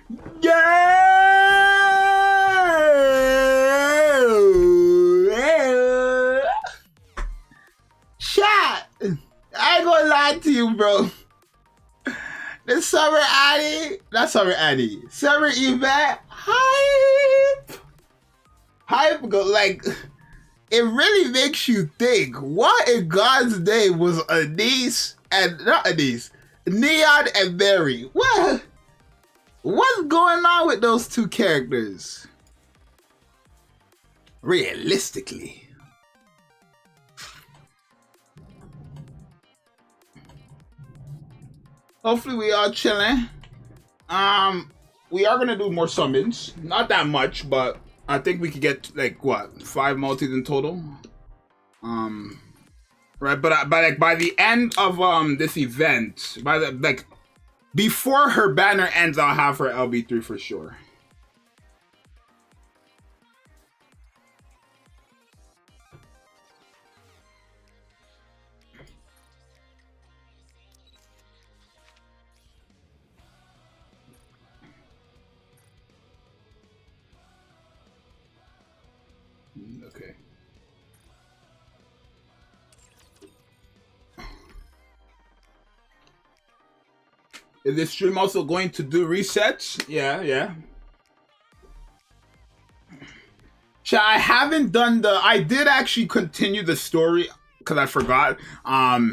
Yeah! Chat! I ain't gonna lie to you, bro. The summer Annie, not summer Annie, summer event, hype! Hype, go like, it really makes you think, what in God's name was ANIS and, not ANIS, Neon and Mary? What? What's going on with those two characters? Realistically. Hopefully we are chilling. We are gonna do more summons. Not that much, but I think we could get like what, 5 multis in total. Right, but like by the end of this event, by the like before her banner ends, I'll have her LB3 for sure. Okay. Is this stream also going to do resets? Yeah. Chat, I haven't done I did actually continue the story because I forgot. Alright,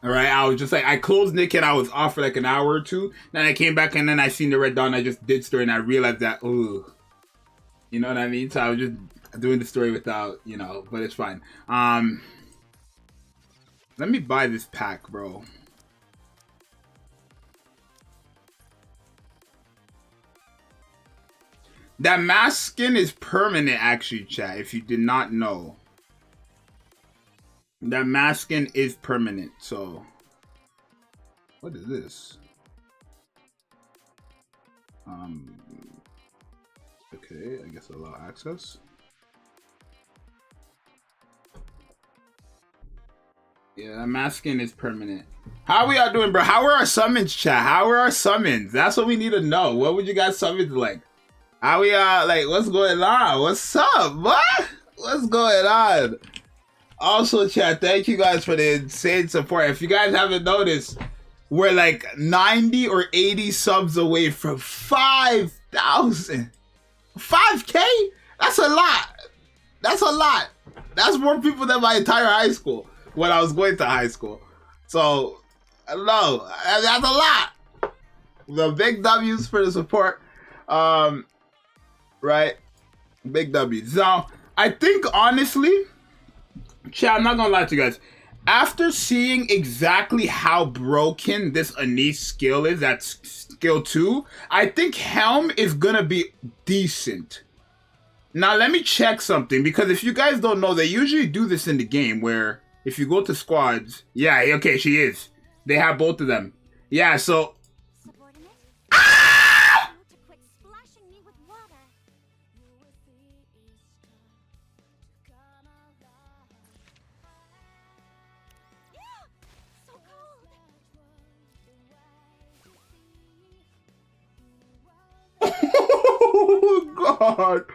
I was just like, I closed Nikke and I was off for like an hour or two. Then I came back and then I seen the red dawn. I just did story and I realized that, ooh. You know what I mean? So I was just doing the story without, you know, but it's fine. Let me buy this pack, bro. That mask skin is permanent, actually, chat, if you did not know. That mask skin is permanent, so. What is this? Okay, I guess allow access. Yeah, that mask skin is permanent. How we all doing, bro? How are our summons, chat? How are our summons? That's what we need to know. What would you guys summons like? How we like, what's going on? What's up, what? What's going on? Also, chat, thank you guys for the insane support. If you guys haven't noticed, we're like 90 or 80 subs away from 5,000. 5K? That's a lot. That's a lot. That's more people than my entire high school when I was going to high school. So, I don't know. That's a lot. The big W's for the support. Right? Big W's. So, I think, honestly, chat, I'm not gonna lie to you guys. After seeing exactly how broken this ANIS skill is, that's skill 2, I think Helm is gonna be decent. Now, let me check something, because if you guys don't know, they usually do this in the game, where if you go to squads, yeah, okay, she is. They have both of them. Yeah, so... Oh God!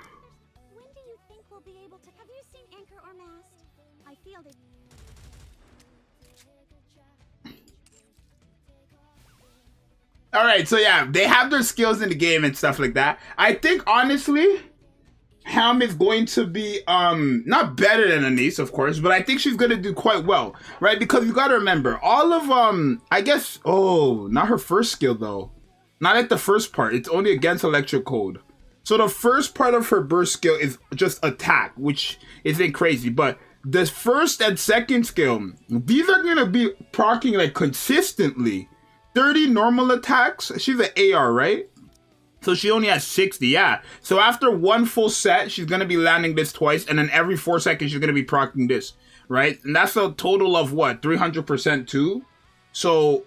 When do you think we'll be able to? Have you seen Anchor or Mast? I feel that. All right, so yeah, they have their skills in the game and stuff like that. I think honestly, Helm is going to be not better than ANIS, of course, but I think she's gonna do quite well, right? Because you gotta remember, all of I guess, oh, not her first skill though. Not at the first part. It's only against electric code. So the first part of her burst skill is just attack, which isn't crazy. But the first and second skill, these are going to be proccing like consistently. 30 normal attacks. She's an AR, right? So she only has 60, yeah. So after one full set, she's going to be landing this twice. And then every 4 seconds, she's going to be proccing this, right? And that's a total of what? 300% too? So...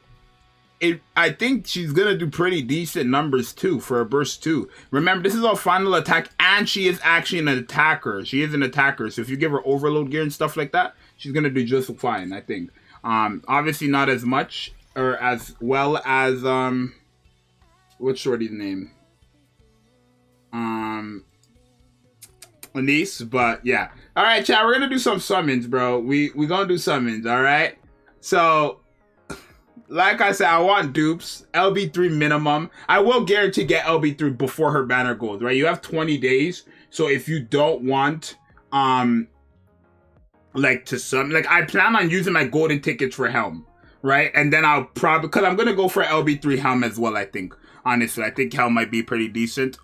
I think she's gonna do pretty decent numbers too for a burst too. Remember, this is our final attack, and she is actually an attacker. She is an attacker, so if you give her overload gear and stuff like that, she's gonna do just fine, I think. Obviously not as much or as well as what's Shorty's name? ANIS, but yeah. All right, chat. We're gonna do some summons, bro. We gonna do summons. All right. So, like I said, I want dupes. LB3 minimum. I will guarantee get LB3 before her banner goes. Right. You have 20 days. So if you don't want like to summon, like I plan on using my golden tickets for Helm. Right. And then I'll probably, because I'm gonna go for LB3 Helm as well. I think honestly, I think Helm might be pretty decent.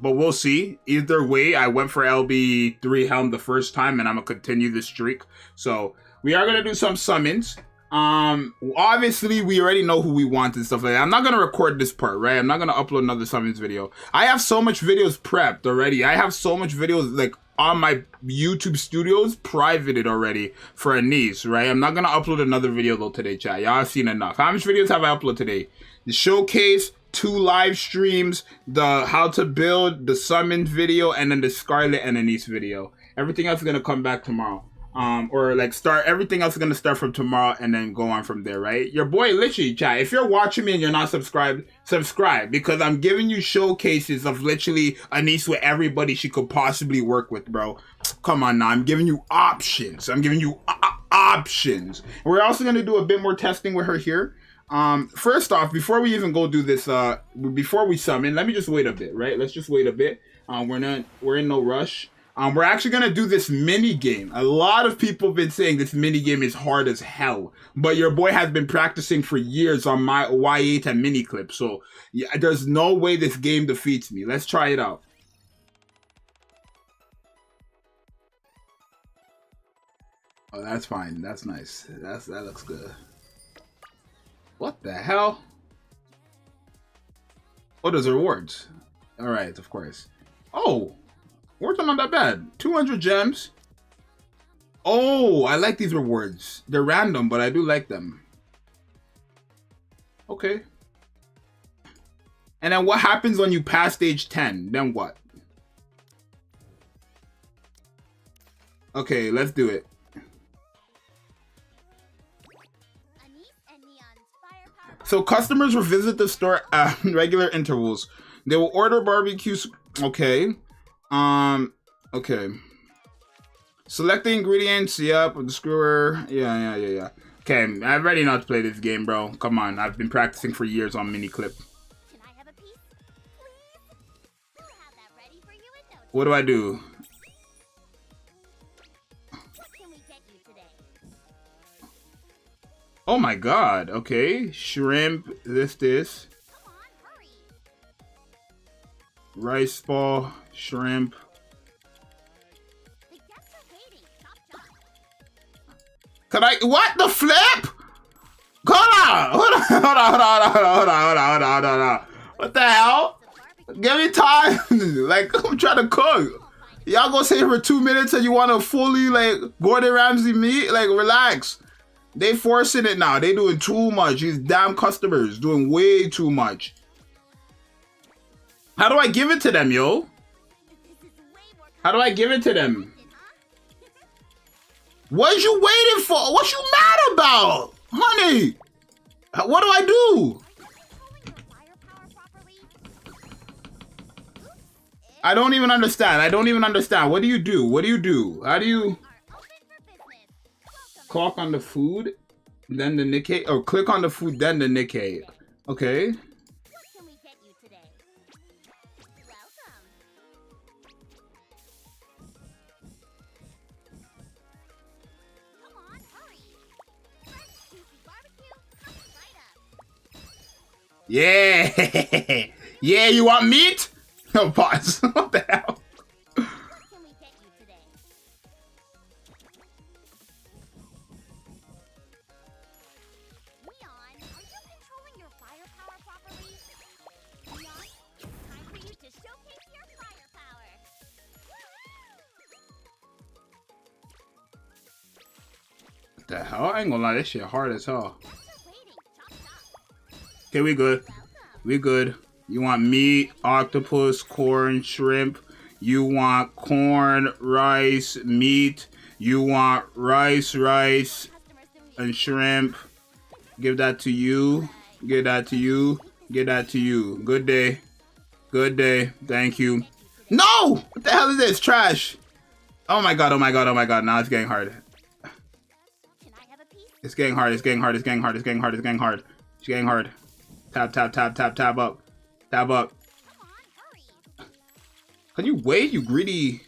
But we'll see. Either way, I went for LB3 Helm the first time, and I'm gonna continue this streak. So we are gonna do some summons. Obviously, we already know who we want and stuff like that. I'm not gonna record this part, right? I'm not gonna upload another summons video. I have so much videos prepped already. I have so much videos like on my YouTube studios privated already for ANIS, right? I'm not gonna upload another video though today, chat. Y'all have seen enough. How much videos have I uploaded today? The showcase, 2 live streams, the how to build, the summon video, and then the Scarlet and ANIS video. Everything else is gonna come back tomorrow. Or like everything else is gonna start from tomorrow and then go on from there, right? Your boy literally, chat, if you're watching me and you're not subscribed, subscribe, because I'm giving you showcases of literally ANIS with everybody she could possibly work with, bro. Come on now, I'm giving you options. I'm giving you options. We're also gonna do a bit more testing with her here. First off, before we even go do this, before we summon, let me just wait a bit, right? Let's just wait a bit. We're in no rush. We're actually gonna do this mini game. A lot of people have been saying this mini game is hard as hell, but your boy has been practicing for years on my Y8 and mini clip. So yeah, there's no way this game defeats me. Let's try it out. Oh, that's fine. That's nice. That looks good. What the hell? Oh, there's rewards. All right, of course. Oh, rewards are not that bad. 200 gems. Oh, I like these rewards. They're random, but I do like them. Okay. And then what happens when you pass stage 10? Then what? Okay, let's do it. So customers will visit the store at regular intervals. They will order barbecues. Okay. Okay. Select the ingredients. Yep. The screwer. Yeah. Okay. I already know how to play this game, bro. Come on. I've been practicing for years on mini clip. Can I have a piece? Please? We'll have that ready for you in no time. What do I do? What can we get you today? Oh my god. Okay. Shrimp. This. Come on, hurry. Rice ball. Shrimp. The guests are waiting. Chop, chop. Can I? What the flip? Hold on. What the hell? Give me time. Like, I'm trying to cook. Y'all gonna sit here for 2 minutes and you want to fully like Gordon Ramsay meat? Like, relax. They forcing it now. They doing too much. These damn customers doing way too much. How do I give it to them, yo? How do I give it to them? What you waiting for? What you mad about? Honey, what do I do? I don't even understand. What do you do? How do you... Click on the food, then the Nikke, or click on the food, then the Nikke. Okay. What can we get you today? Welcome. Come on, hurry. Fresh, juicy barbecue coming right up. Yeah. Yeah, you want meat? No, pause. What the hell? What can we get you today? Leon, are you controlling your firepower properly? Leon, it's time for you to showcase your firepower. What the hell? I ain't gonna lie, this shit hard as hell. Guests are waiting. Chop, chop. Okay, we good. Welcome. We good. You want meat, octopus, corn, shrimp. You want corn, rice, meat. You want rice, Customers to meet. and shrimp. Give that to you. Give that to you. Give that to you. Good day. Good day. Thank you. No! What the hell is this? Trash. Oh my god, oh my god, oh my god. Now it's getting hard. Can I have a piece? It's getting hard, it's getting hard, it's getting hard, it's getting hard, it's getting hard. It's getting hard. Tap, tap, tap, tap, tap up. Tap up. Come on, hurry. Can you wait, you greedy?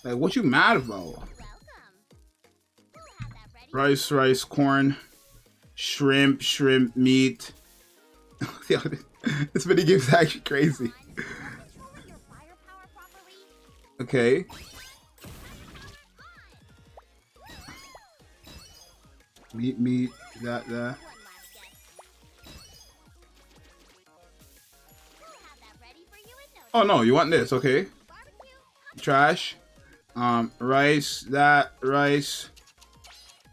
Like, what you mad about? Welcome. We'll have that ready. Rice, rice, corn, shrimp, shrimp, meat. This mini game's actually crazy. Controlling your firepower properly. Okay. Meat, that. One last guess. We'll have that ready for you in no Oh no, you want this, okay. barbecue. Trash. Rice, that, rice.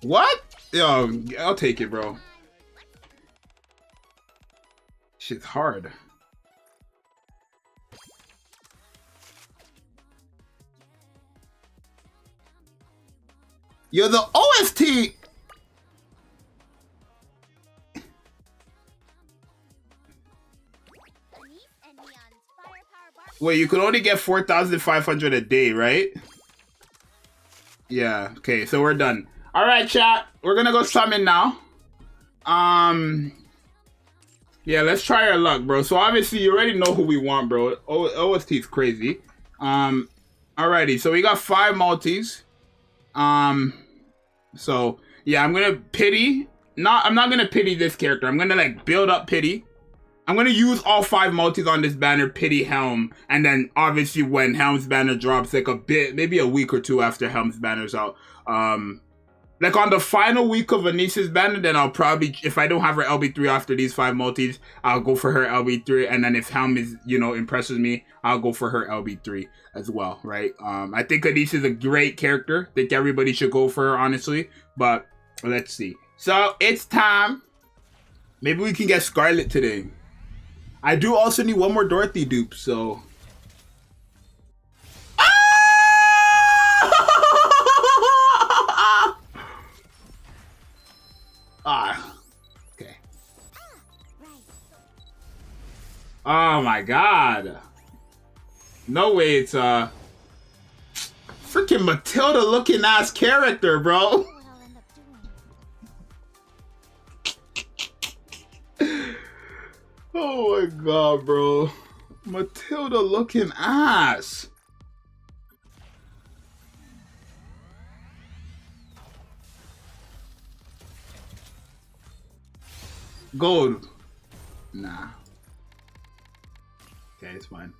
What? Yo, I'll take it, bro. Shit's hard. Yo, the OST. ANIS and Neon's firepower barbecue. Wait, you could only get 4,500 a day, right? Yeah. Okay, so we're done. All right, chat. We're gonna go summon now. Yeah, let's try our luck, bro. So obviously you already know who we want, bro. OST is crazy. Alrighty. So we got 5 multis. So yeah, I'm gonna pity. I'm not gonna pity this character. I'm gonna like build up pity. I'm gonna use all 5 multis on this banner, pity Helm, and then obviously when Helm's banner drops, like a bit, maybe a week or 2 after Helm's banner's out, like on the final week of ANIS's banner, then I'll probably, if I don't have her LB3 after these 5 multis, I'll go for her LB3, and then if Helm is, impresses me, I'll go for her LB3 as well, right? I think ANIS is a great character. I think everybody should go for her, honestly, but let's see. So it's time. Maybe we can get Scarlet today. I do also need one more Dorothy dupe, so. Okay. Oh my god. No way it's freaking Matilda looking ass character, bro. What I'll end up doing. Oh my god, bro. Matilda looking ass. Gold. Nah. Okay, it's fine.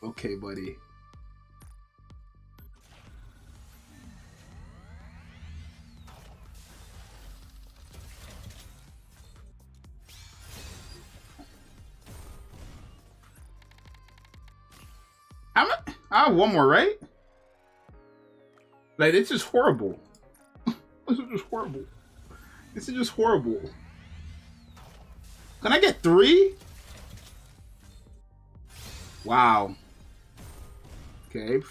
Okay, buddy. I have one more, right? Like, this is horrible. This is just horrible. This is just horrible. Can I get 3? Wow. Okay.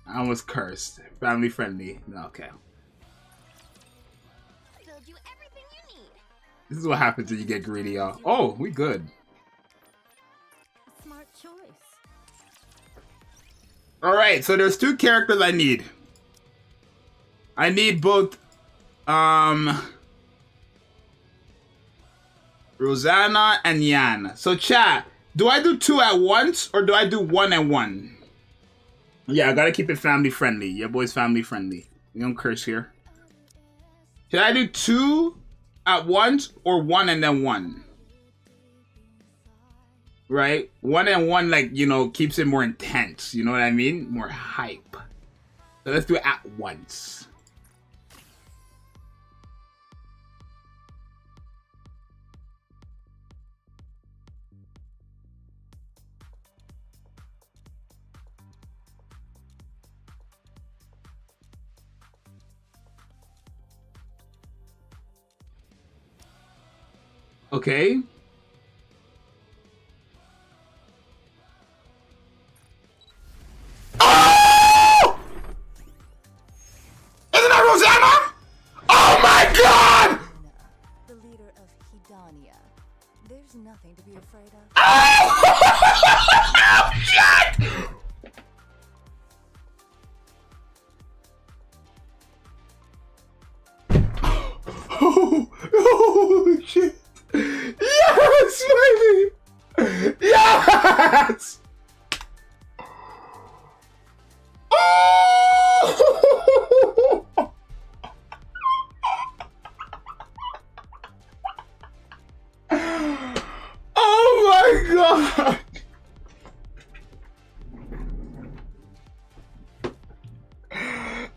I was cursed. Family friendly. No, okay. Build you everything you need. This is what happens when you get greedy, y'all. Oh, we good. Smart choice. Alright, so there's 2 characters I need. I need both, Rosanna and Yan. So chat, do I do 2 at once or do I do 1 and 1? Yeah, I gotta keep it family friendly. Your boy's family friendly. We don't curse here. Should I do 2 at once or 1 and then 1? Right? 1 and 1, like, keeps it more intense. You know what I mean? More hype. So let's do it at once. Okay. There's nothing to be afraid of. Oh, shit! Oh, shit! Yes, baby! Yes! Oh! Oh my god!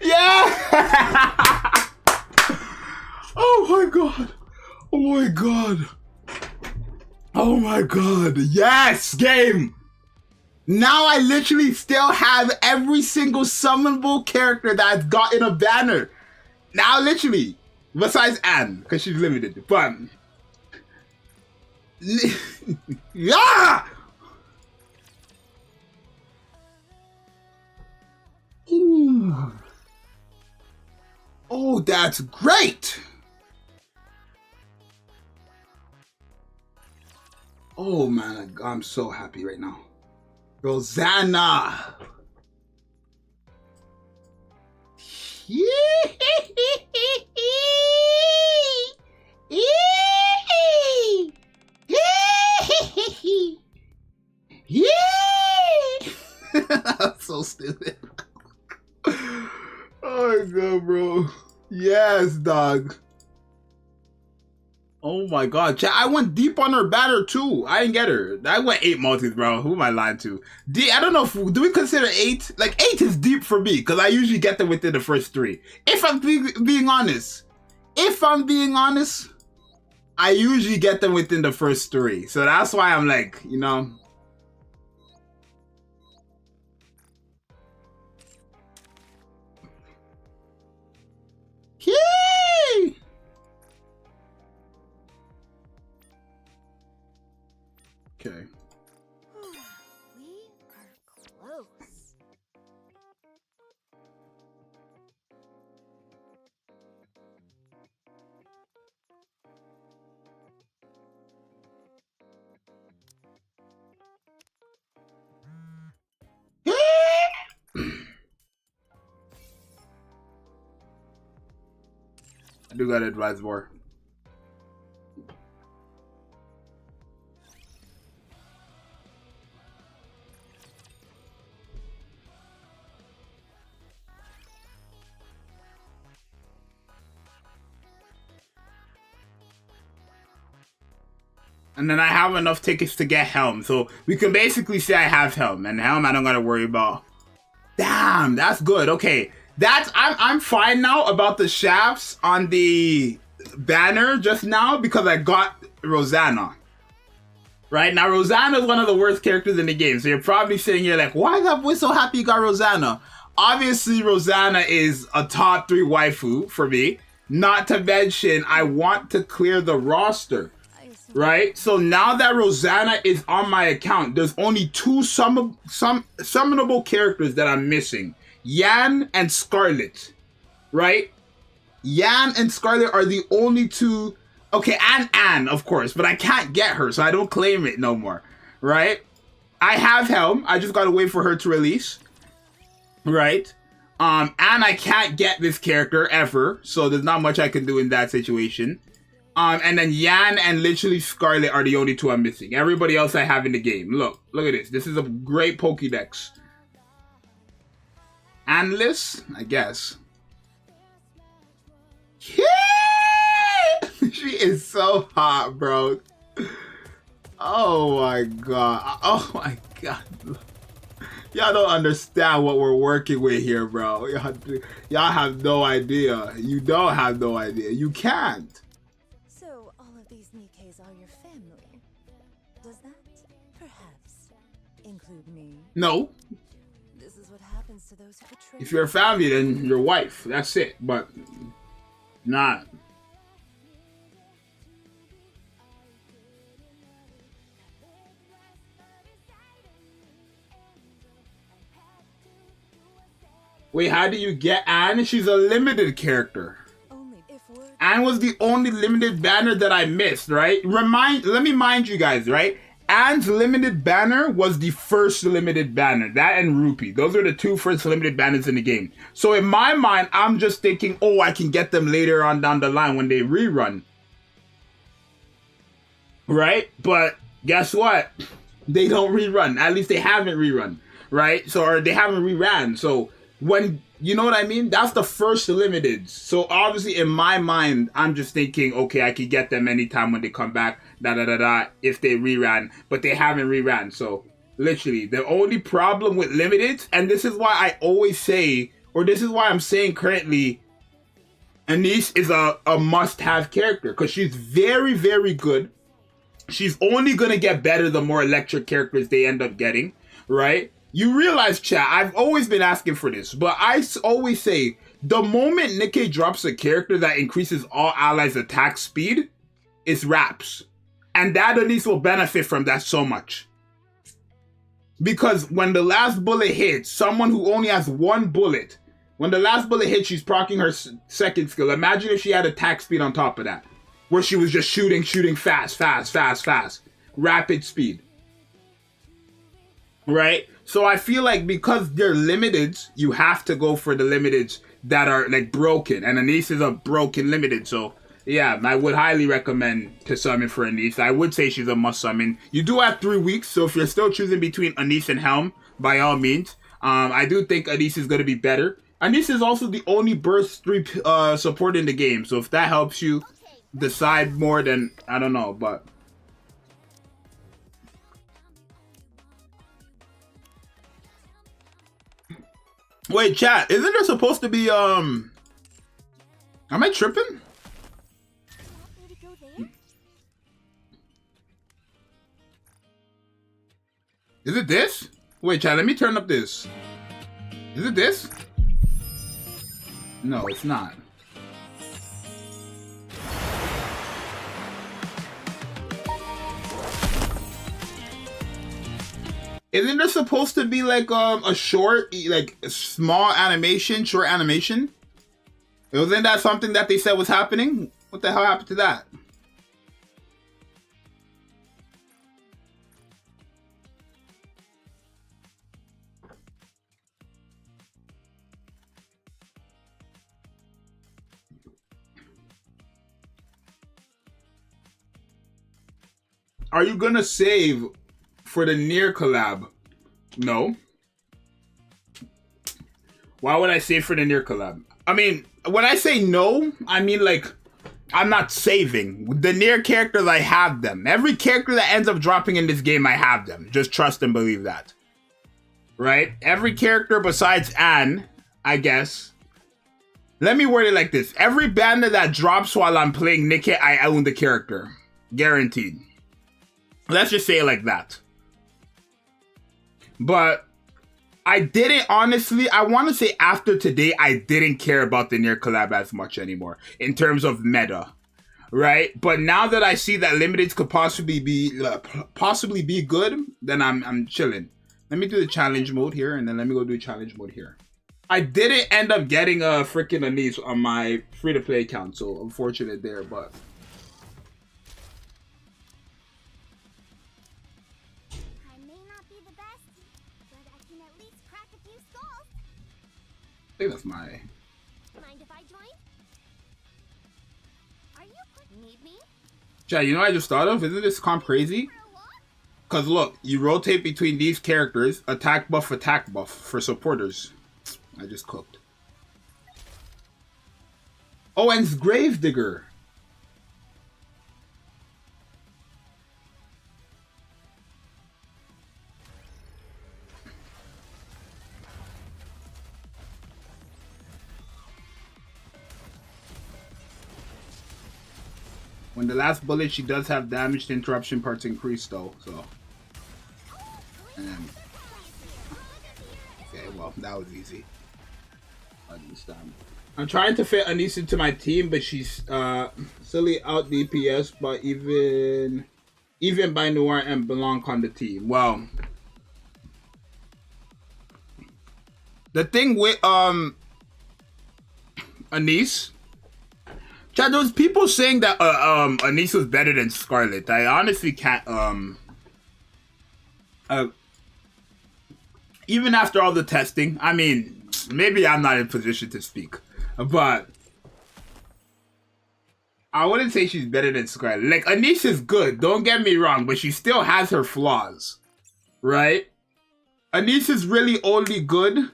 Yeah! Oh my god! Oh my god! Oh my god! Yes! Game! Now I literally still have every single summonable character that's gotten a banner. Now literally, besides Anne, because she's limited. But yeah! Ooh. Oh, that's great! Oh man, I'm so happy right now. Rosanna! That's so stupid. Oh my god, bro. Yes, dog. Oh my god, chat, I went deep on her banner too. I didn't get her. I went 8 multis, bro. Who am I lying to? I don't know if, do we consider 8? Like 8 is deep for me because I usually get them within the first 3. If I'm being honest, I usually get them within the first 3. So that's why I'm like, you know. Yay! Okay. We are close. I do gotta advise more. And then I have enough tickets to get Helm. So we can basically say I have Helm. And Helm I don't gotta worry about. Damn, that's good. Okay. I'm fine now about the shafts on the banner just now because I got Rosanna. Right? Now Rosanna is one of the worst characters in the game. So you're probably sitting here like, why is that boy so happy you got Rosanna? Obviously Rosanna is a top 3 waifu for me. Not to mention, I want to clear the roster. Right? So now that Rosanna is on my account, there's only 2 summonable characters that I'm missing. Yan and Scarlet. Right? Yan and Scarlet are the only 2. Okay, and Anne, of course, but I can't get her, so I don't claim it no more. Right? I have Helm. I just gotta wait for her to release. Right? And I can't get this character ever, so there's not much I can do in that situation. And then Yan and literally Scarlet are the only 2 I'm missing. Everybody else I have in the game. Look at this. This is a great Pokédex. Analyst, I guess. Yeah! She is so hot, bro. Oh my god. Oh my god. Y'all don't understand what we're working with here, bro. Y'all have no idea. You don't have no idea. You can't. So all of these Nikkes are your family. Does that perhaps include me? No. This is what happens to those who betray. If you're a family, then your wife. That's it. But not. Wait, how do you get Anne? She's a limited character. Only if we're Anne was the only limited banner that I missed, right? Let me mind you guys, right? Anne's limited banner was the first limited banner. That and Rupee. Those are the two first limited banners in the game. So in my mind, I'm just thinking, oh, I can get them later on down the line when they rerun. Right? But guess what? They don't rerun. At least they haven't rerun. Right? So, or they haven't reran. So when, you know what I mean? That's the first limited. So obviously in my mind, I'm just thinking, okay, I can get them anytime when they come back, if they reran, but they haven't reran. So literally the only problem with limited, and this is why I always say, or this is why I'm saying currently, ANIS is a must-have character because she's very, very good. She's only going to get better the more electric characters they end up getting, right? You realize, chat, I've always been asking for this, but I always say, the moment Nikke drops a character that increases all allies' attack speed, it's wraps. And that ANIS will benefit from that so much. Because when the last bullet hits, someone who only has one bullet, when the last bullet hits, she's proccing her second skill. Imagine if she had attack speed on top of that, where she was just shooting fast. Rapid speed. Right? So I feel like because they're limited, you have to go for the limiteds that are like broken. And ANIS is a broken limited. So yeah, I would highly recommend to summon for ANIS. I would say she's a must summon. You do have 3 weeks. So if you're still choosing between ANIS and Helm, by all means. I do think ANIS is going to be better. ANIS is also the only burst 3 support in the game. So if that helps you decide more, then I don't know. But wait, chat, isn't there supposed to be am I tripping? Is it this? Wait, chat, let me turn up this. Is it this? No, it's not. Isn't there supposed to be like a short, like a small animation, short animation? Wasn't that something that they said was happening? What the hell happened to that? Are you gonna save for the Nikke collab? No. Why would I save for the Nikke collab? I mean, when I say no, I mean like, I'm not saving. The Nikke characters, I have them. Every character that ends up dropping in this game, I have them. Just trust and believe that. Right? Every character besides Anne, I guess. Let me word it like this. Every banner that drops while I'm playing Nikke, I own the character. Guaranteed. Let's just say it like that. But I didn't, honestly, I want to say after today, I didn't care about the Nikke collab as much anymore in terms of meta, right? But now that I see that limiteds could possibly be good, then I'm chilling. Let me do the challenge mode here, and then let me go do challenge mode here. I didn't end up getting a freaking ANIS on my free-to-play account, so unfortunate there, but I think that's my... Mind if I join? Are you need me? Chat, you know what I just thought of? Isn't this comp crazy? Because look, you rotate between these characters, attack buff for supporters. I just cooked. Oh, and it's Gravedigger. When the last bullet, she does have damage to interruption parts increased though, so. Okay, well, that was easy. I understand. I'm trying to fit ANIS into my team, but she's silly out DPS, but even by Noir and Blanc on the team. Well, the thing with ANIS, Chad, those people saying that ANIS was better than Scarlet. I honestly can't even after all the testing, I mean, maybe I'm not in position to speak, but I wouldn't say she's better than Scarlet. Like, ANIS is good, don't get me wrong, but she still has her flaws, right? ANIS is really only good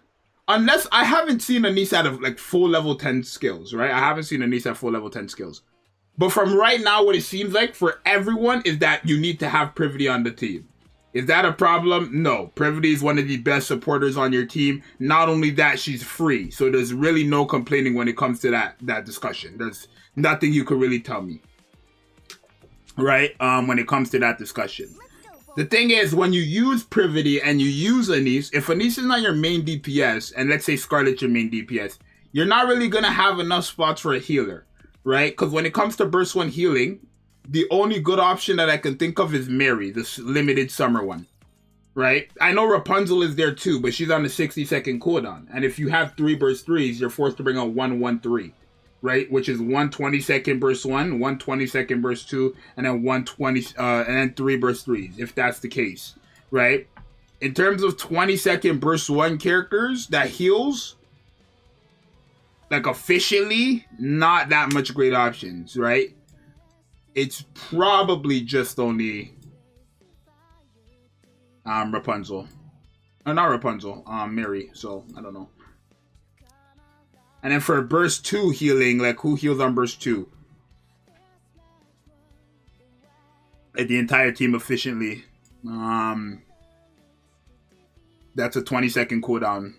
unless I haven't seen ANIS out of like full level 10 skills, right? I haven't seen ANIS at full level 10 skills. But from right now, what it seems like for everyone is that you need to have Privity on the team. Is that a problem? No. Privity is one of the best supporters on your team. Not only that, she's free. So there's really no complaining when it comes to that discussion. There's nothing you could really tell me, right? When it comes to that discussion. The thing is, when you use Privity and you use ANIS, if ANIS is not your main DPS, and let's say Scarlet's your main DPS, you're not really going to have enough spots for a healer, right? Because when it comes to Burst 1 healing, the only good option that I can think of is Mary, the limited summer one, right? I know Rapunzel is there too, but she's on the 60-second cooldown. And if you have 3 burst 3s, you're forced to bring out 1-1-3, right? Which is 1 20-second burst 1, 1 20-second burst 2, and then and then 3 burst 3s, if that's the case, right? In terms of 20-second burst 1 characters that heals, like officially, not that much great options, right? It's probably just only Rapunzel. Or not Rapunzel, Mary, so I don't know. And then for burst 2 healing, like who heals on burst 2? Like the entire team efficiently. That's a 20-second cooldown.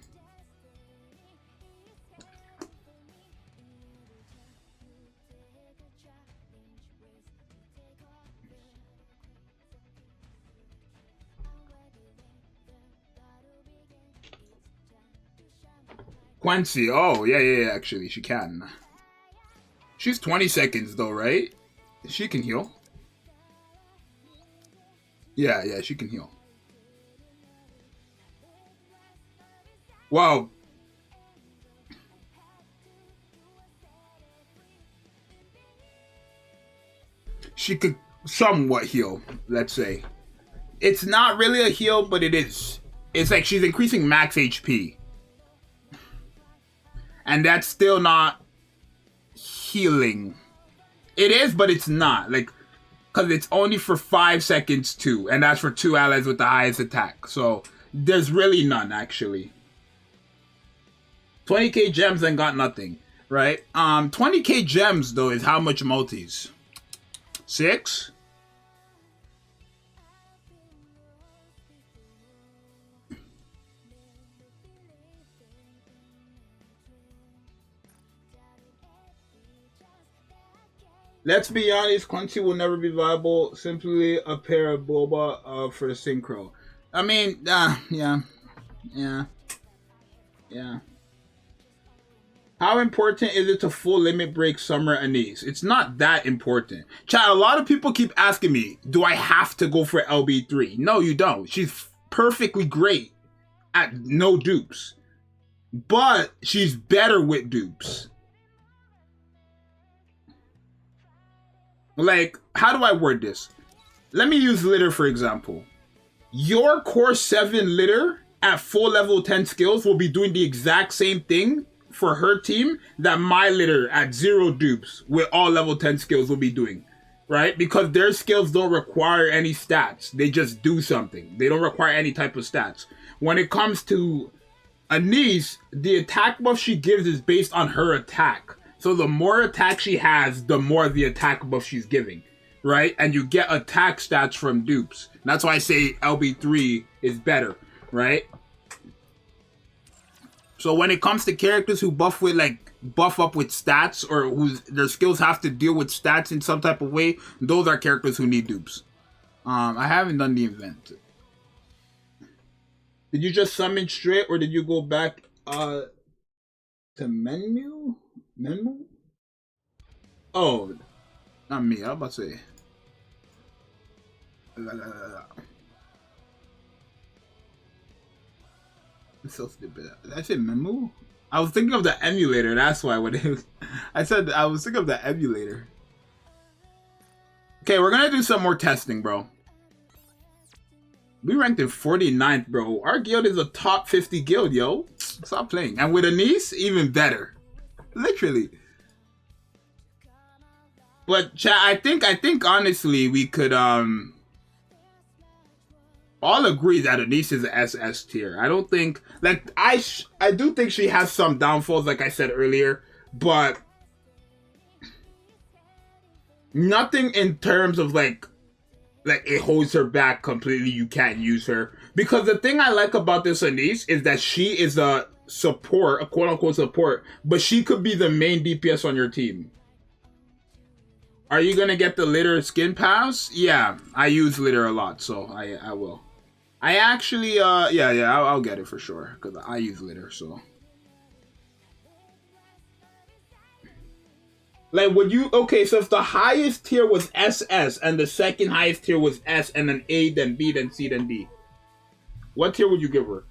Quincy, oh, yeah, actually, she can. She's 20 seconds, though, right? She can heal. Yeah, she can heal. Wow. She could somewhat heal, let's say. It's not really a heal, but it is. It's like she's increasing max HP. And that's still not healing. It is, but it's not. Like, because it's only for 5 seconds too. And that's for 2 allies with the highest attack. So, there's really none, actually. 20k gems and got nothing, right? 20k gems, though, is how much multis? 6? Let's be honest, Quincy will never be viable. Simply a pair of boba for the synchro. I mean, yeah. How important is it to full limit break Summer ANIS? It's not that important. Chat, a lot of people keep asking me, do I have to go for LB3? No, you don't. She's perfectly great at no dupes. But she's better with dupes. Like, how do I word this? Let me use Litter, for example. Your core 7 Litter at full level 10 skills will be doing the exact same thing for her team that my Litter at 0 dupes with all level 10 skills will be doing. Right? Because their skills don't require any stats. They just do something. They don't require any type of stats. When it comes to ANIS, the attack buff she gives is based on her attack. So the more attack she has, the more the attack buff she's giving, right? And you get attack stats from dupes. That's why I say LB3 is better, right? So when it comes to characters who buff up with stats or whose their skills have to deal with stats in some type of way, those are characters who need dupes. I haven't done the event. Did you just summon straight or did you go back to menu? Menu? Oh, not me. I was about to say. It's so stupid. Did I say menu? I was thinking of the emulator. That's why. What it was. I said I was thinking of that emulator. Okay, we're gonna do some more testing, bro. We ranked in 49th, bro. Our guild is a top 50 guild, yo. Stop playing. And with ANIS, even better. Literally. But chat, I think honestly we could all agree that ANIS is a SS tier. I don't think like I do think she has some downfalls, like I said earlier, but nothing in terms of like it holds her back completely. You can't use her. Because the thing I like about this ANIS is that she is a support, a quote-unquote support, but she could be the main DPS on your team. Are you gonna get the litter skin pass? Yeah, I use litter a lot, so I will. I actually, I'll get it for sure, because I use litter, so. Like, would you... Okay, so if the highest tier was SS, and the second highest tier was S, and then A, then B, then C, then D, what tier would you give her?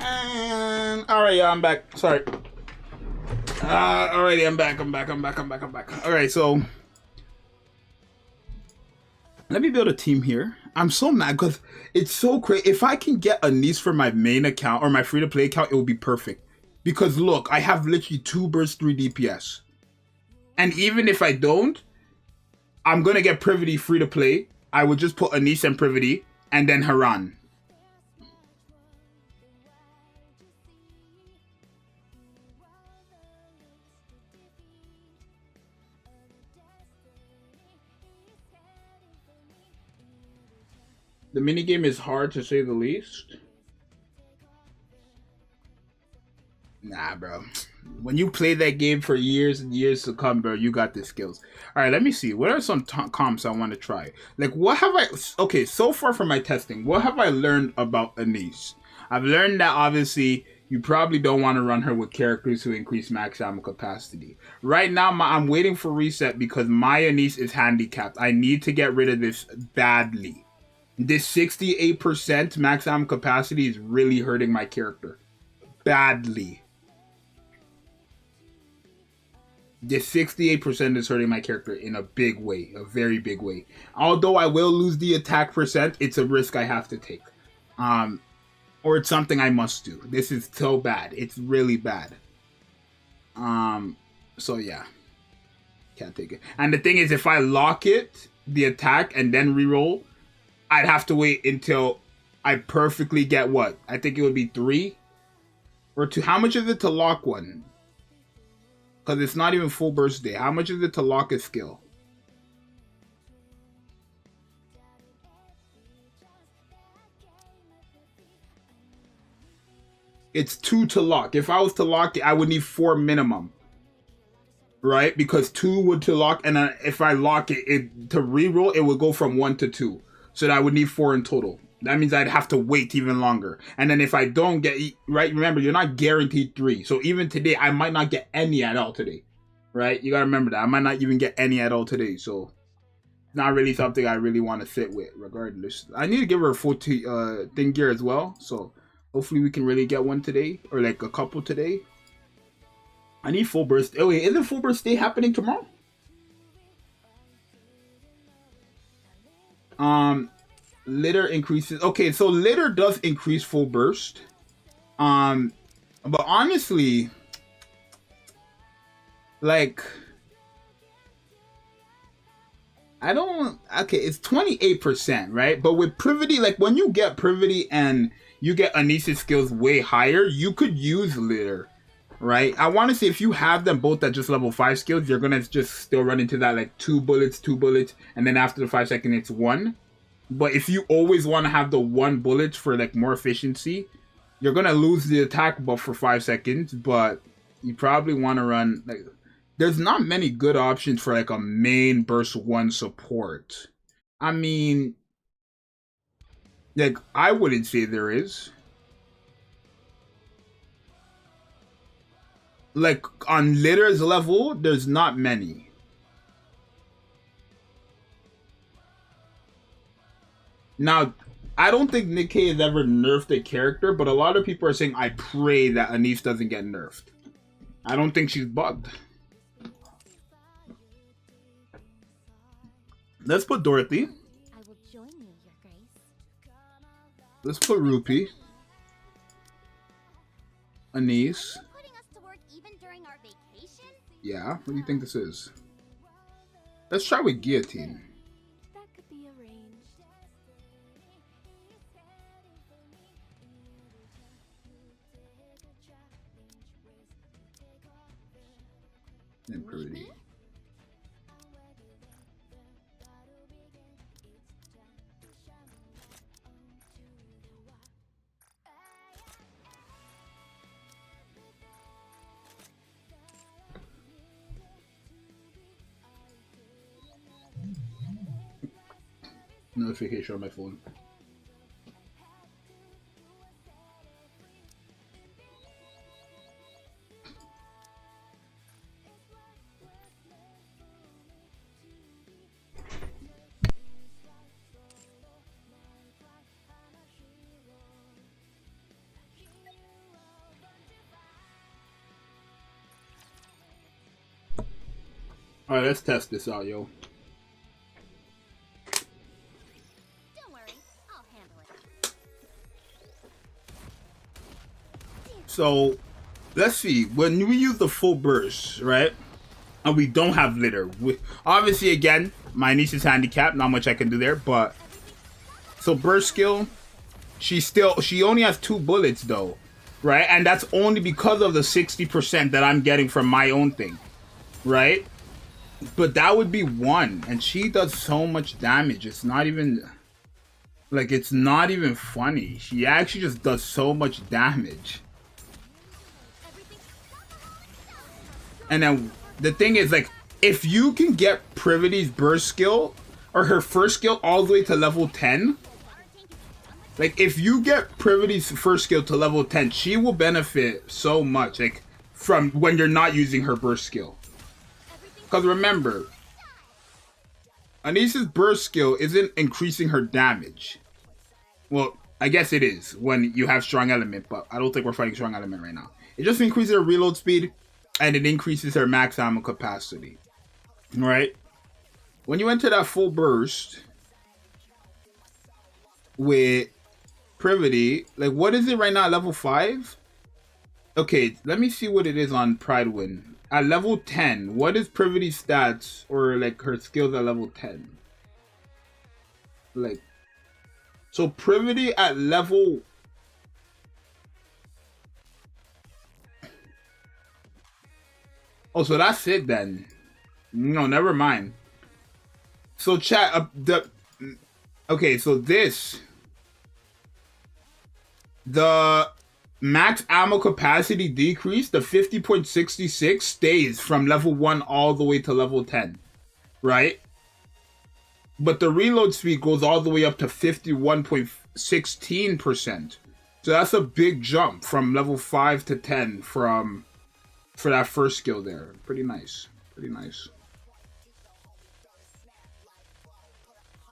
And all right, yeah, I'm back. Sorry. Alrighty, I'm back. All right, so let me build a team here. I'm so mad because it's so crazy. If I can get ANIS for my main account or my free-to-play account, it will be perfect. Because look, I have literally 2 burst, 3 DPS. And even if I don't, I'm gonna get Privity free-to-play. I would just put ANIS and Privity, and then Haran. The minigame is hard to say the least. Nah, bro. When you play that game for years and years to come, bro, you got the skills. All right, let me see. What are some comps I want to try? Like, what have I... Okay, so far from my testing, what have I learned about ANIS? I've learned that, obviously, you probably don't want to run her with characters who increase max ammo capacity. Right now, I'm waiting for reset because my ANIS is handicapped. I need to get rid of this badly. This 68% max ammo capacity is really hurting my character. Badly. This 68% is hurting my character in a big way. A very big way. Although I will lose the attack percent, it's a risk I have to take. Or it's something I must do. This is so bad. It's really bad. So yeah, can't take it. And the thing is, if I lock it, the attack, and then reroll, I'd have to wait until I perfectly get what? I think it would be 3 or 2. How much is it to lock one? Because it's not even full burst day. How much is it to lock a skill? It's 2 to lock. If I was to lock it, I would need 4 minimum. Right? Because 2 would to lock, and if I lock it, to reroll, it would go from 1 to 2. So that I would need 4 in total. That means I'd have to wait even longer. And then if I don't get, right, remember, you're not guaranteed 3. So even today, I might not get any at all today. Right? You gotta remember that. I might not even get any at all today. So it's not really something I really want to sit with, regardless. I need to give her a full thing gear as well. So hopefully we can really get one today. Or like a couple today. I need full burst. Oh wait, isn't full burst day happening tomorrow? Litter increases. Okay, so litter does increase full burst. But honestly, like, I don't. Okay, it's 28%, right? But with Privity, like when you get Privity and you get ANIS's skills way higher, you could use litter. Right, I want to say if you have them both at just level 5 skills, you're gonna just still run into that like 2 bullets, and then after the 5 second it's 1. But if you always want to have the 1 bullet for like more efficiency, you're gonna lose the attack buff for 5 seconds. But you probably want to run like, there's not many good options for like a main burst 1 support. I mean, like I wouldn't say there is. Like on Litter's level, there's not many. Now, I don't think Nikke has ever nerfed a character, but a lot of people are saying, I pray that ANIS doesn't get nerfed. I don't think she's bugged. Let's put Dorothy. I will join you, Your Grace. Let's put Rupee. ANIS. Yeah, what do you think this is? Let's try with Guillotine. That could be arranged. And Privity. Notification on my phone. Alright, let's test this out, yo. So, let's see. When we use the full burst, right? And we don't have litter. Obviously, again, my niece is handicapped. Not much I can do there, but... So, burst skill. She only has 2 bullets, though. Right? And that's only because of the 60% that I'm getting from my own thing. Right? But that would be 1. And she does so much damage. It's not even... Like, it's not even funny. She actually just does so much damage. And then the thing is, like, if you can get Privity's burst skill or her first skill all the way to level 10, like, if you get Privity's first skill to level 10, she will benefit so much, like, from when you're not using her burst skill. Because remember, ANIS's burst skill isn't increasing her damage. Well, I guess it is when you have strong element, but I don't think we're fighting strong element right now. It just increases her reload speed. And it increases her max ammo capacity. Right? When you enter that full burst with Privity, like what is it right now? Level 5? Okay, let me see what it is on Pride Win. At level 10, what is Privity's stats or like her skills at level 10? Like, so Privity at level... Oh, so that's it then. No, never mind. So chat, okay, so this... The max ammo capacity decrease, the 50.66 stays from level 1 all the way to level 10, right? But the reload speed goes all the way up to 51.16%. So that's a big jump from level 5 to 10 for that first skill there. Pretty nice. Pretty nice.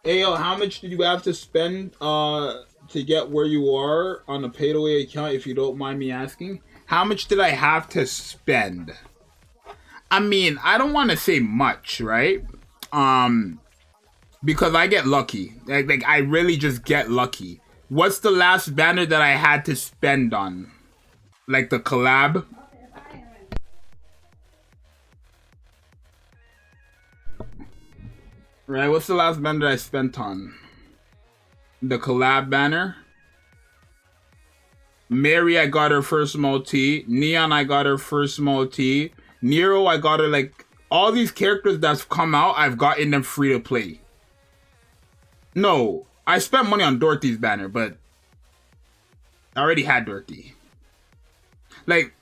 Ayo, how much did you have to spend to get where you are on a pay-to-away account, if you don't mind me asking? How much did I have to spend? I mean, I don't want to say much, right? Because I get lucky. Like I really just get lucky. What's the last banner that I had to spend on? Like the collab? Right, what's the last banner that I spent on? The collab banner. Mary, I got her first multi. Neon, I got her first multi. Nero, I got her, like, all these characters that's come out, I've gotten them free to play. No, I spent money on Dorothy's banner, but I already had Dorothy. Like,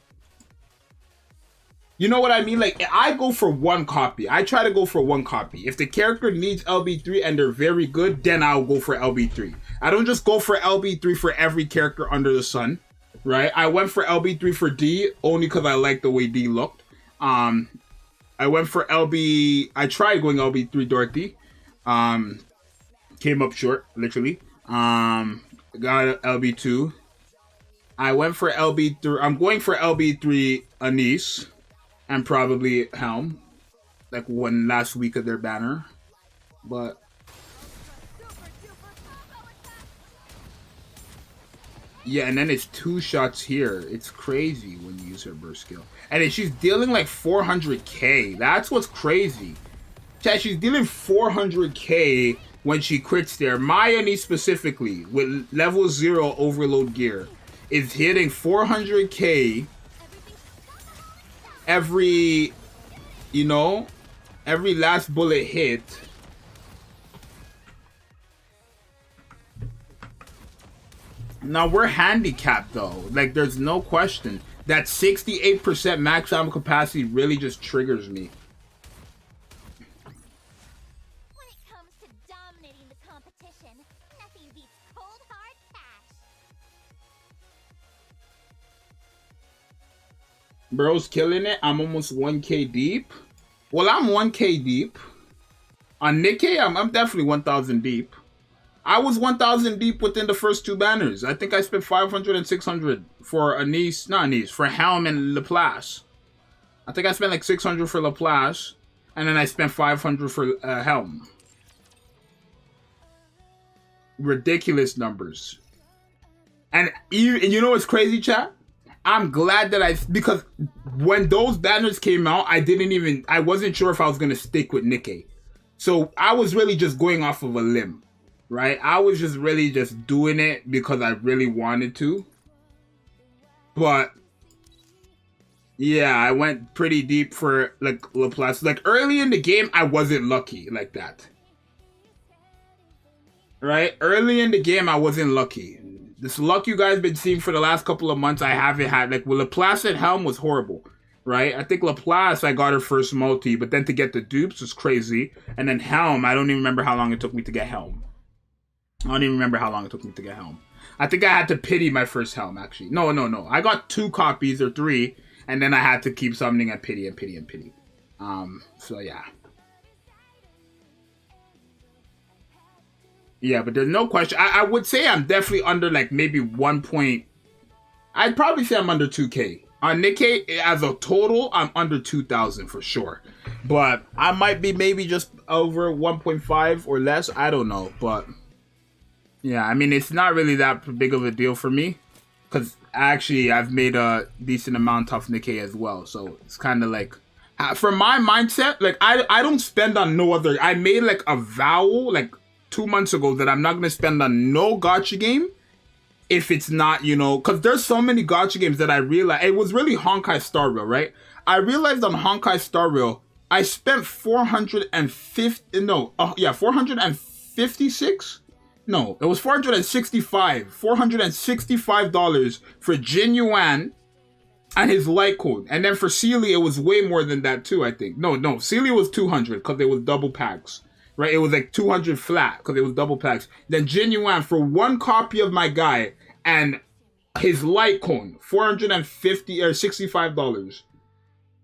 you know what I mean? Like, I go for one copy. I try to go for one copy. If the character needs LB3 and they're very good, then I'll go for LB3. I don't just go for LB3 for every character under the sun, right? I went for LB3 for D only because I liked the way D looked. I went for LB... I tried going LB3 Dorothy. Came up short, literally. Got LB2. I went for LB3... I'm going for LB3 ANIS. And probably Helm, like one last week of their banner, but yeah, and then it's 2 shots here. It's crazy when you use her burst skill, and then she's dealing like 400k. That's what's crazy. Chat, she's dealing 400k when she crits there. My ANIS specifically with level 0 overload gear is hitting 400k. Every, you know, every last bullet hit. Now we're handicapped though. Like there's no question. That 68% max ammo capacity really just triggers me. When it comes to dominating the competition, nothing beats cold hard cash. Bro's killing it. I'm almost 1k deep. Well, I'm 1k deep. On Nikke, I'm definitely 1,000 deep. I was 1,000 deep within the first 2 banners. I think I spent 500 and 600 for ANIS, not ANIS, for Helm and Laplace. I think I spent like 600 for Laplace, and then I spent 500 for Helm. Ridiculous numbers. And you know what's crazy, chat? I'm glad that because when those banners came out, I wasn't sure if I was going to stick with Nikke. So I was really just going off of a limb, right? I was just really just doing it because I really wanted to. But yeah, I went pretty deep for like Laplace. Like early in the game, I wasn't lucky like that. Right? Early in the game, I wasn't lucky. This luck you guys been seeing for the last couple of months, I haven't had. Like, well, Laplace and Helm was horrible, right? I think Laplace, I got her first multi, but then to get the dupes was crazy. And then Helm, I don't even remember how long it took me to get Helm. I think I had to pity my first Helm, actually. No. I got 2 copies or 3, and then I had to keep summoning and pity. So yeah. Yeah, but there's no question. I would say I'm definitely under like maybe 1 point. I'd probably say I'm under 2K. On Nikke, as a total, I'm under 2,000 for sure. But I might be maybe just over 1.5 or less. I don't know. But yeah, I mean, it's not really that big of a deal for me. Because actually I've made a decent amount off Nikke as well. So it's kind of like, for my mindset, like I don't spend on no other. I made like a vow like 2 months ago that I'm not gonna spend on no gacha game if it's not, you know, because there's so many gacha games that I realized it was really Honkai Star Rail, right? I realized on Honkai Star Rail I spent 450. No, yeah, 456. No, it was 465. $465 for Jin Yuan and his light code. And then for Sealy, it was way more than that too, I think. No, Sealy was 200 because it was double packs. Right? It was like 200 flat because it was double packs. Then Jin Yuan for one copy of my guy and his light cone, $450 or $65.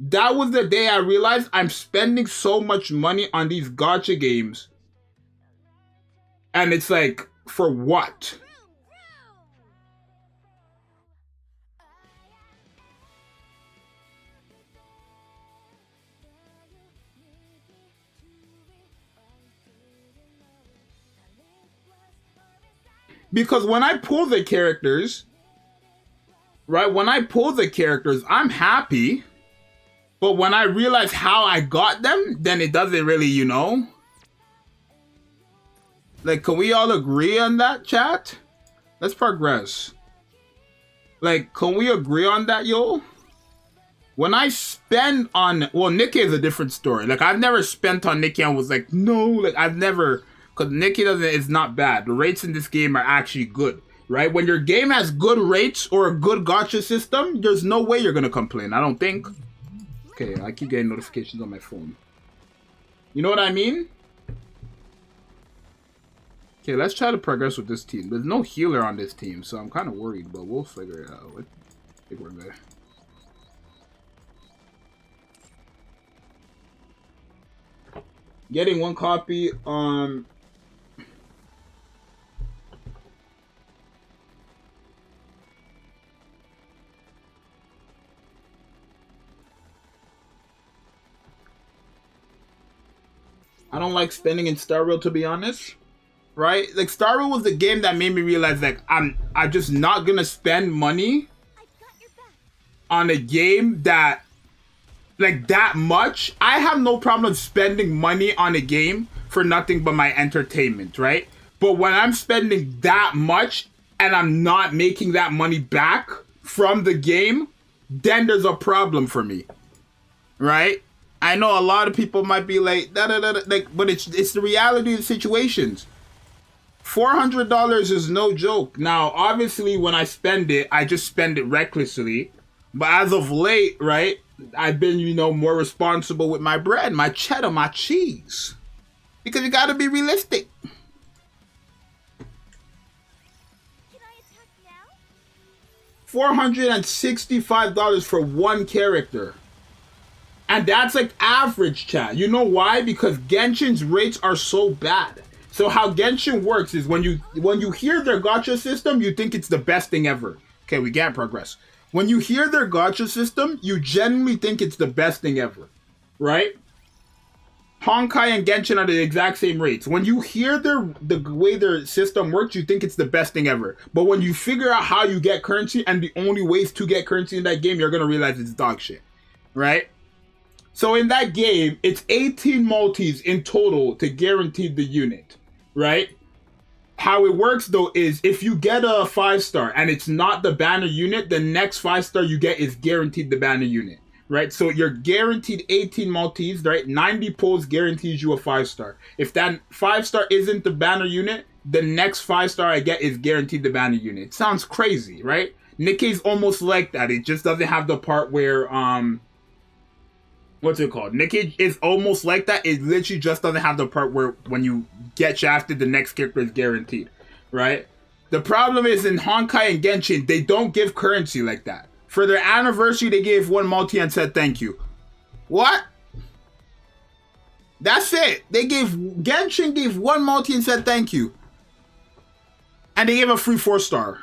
That was the day I realized I'm spending so much money on these gacha games. And it's like, for what? Because when I pull the characters, right? When I pull the characters, I'm happy. But when I realize how I got them, then it doesn't really, you know? Like, can we all agree on that, chat? Let's progress. Like, can we agree on that, yo? When I spend on... Well, Nikke is a different story. Like, I've never spent on Nikke and was like, no. Like, I've never... Because Nikke is not bad. The rates in this game are actually good, right? When your game has good rates or a good gacha system, there's no way you're going to complain, I don't think. Okay, I keep getting notifications on my phone. You know what I mean? Okay, let's try to progress with this team. There's no healer on this team, so I'm kind of worried, but we'll figure it out. I think we're good. Getting one copy on... I don't like spending in Star Rail, to be honest. Right? Like, Star Rail was the game that made me realize, like, I'm just not gonna spend money on a game that, like, that much. I have no problem spending money on a game for nothing but my entertainment, right? But when I'm spending that much and I'm not making that money back from the game, then there's a problem for me, right? I know a lot of people might be like, like, but it's the reality of the situations. $400 is no joke. Now, obviously, when I spend it, I just spend it recklessly. But as of late, right, I've been, you know, more responsible with my bread, my cheddar, my cheese. Because you gotta be realistic. Can I attack now? $465 for one character. And that's like average, chat. You know why? Because Genshin's rates are so bad. So how Genshin works is when you hear their gacha system, you think it's the best thing ever. Okay, we can't progress. When you hear their gacha system, you genuinely think it's the best thing ever. Right? Honkai and Genshin are the exact same rates. When you hear the way their system works, you think it's the best thing ever. But when you figure out how you get currency and the only ways to get currency in that game, you're going to realize it's dog shit. Right? So in that game, it's 18 multis in total to guarantee the unit, right? How it works though is if you get a 5-star and it's not the banner unit, the next 5-star you get is guaranteed the banner unit, right? So you're guaranteed 18 multis, right? 90 pulls guarantees you a 5-star. If that 5-star isn't the banner unit, the next 5-star I get is guaranteed the banner unit. It sounds crazy, right? Nikke's almost like that. It just doesn't have the part where, what's it called? Nikke is almost like that. It literally just doesn't have the part where when you get shafted, the next character is guaranteed, right? The problem is in Honkai and Genshin, they don't give currency like that. For their anniversary, they gave one multi and said thank you. What? That's it. Genshin gave one multi and said thank you. And they gave a free 4-star. Are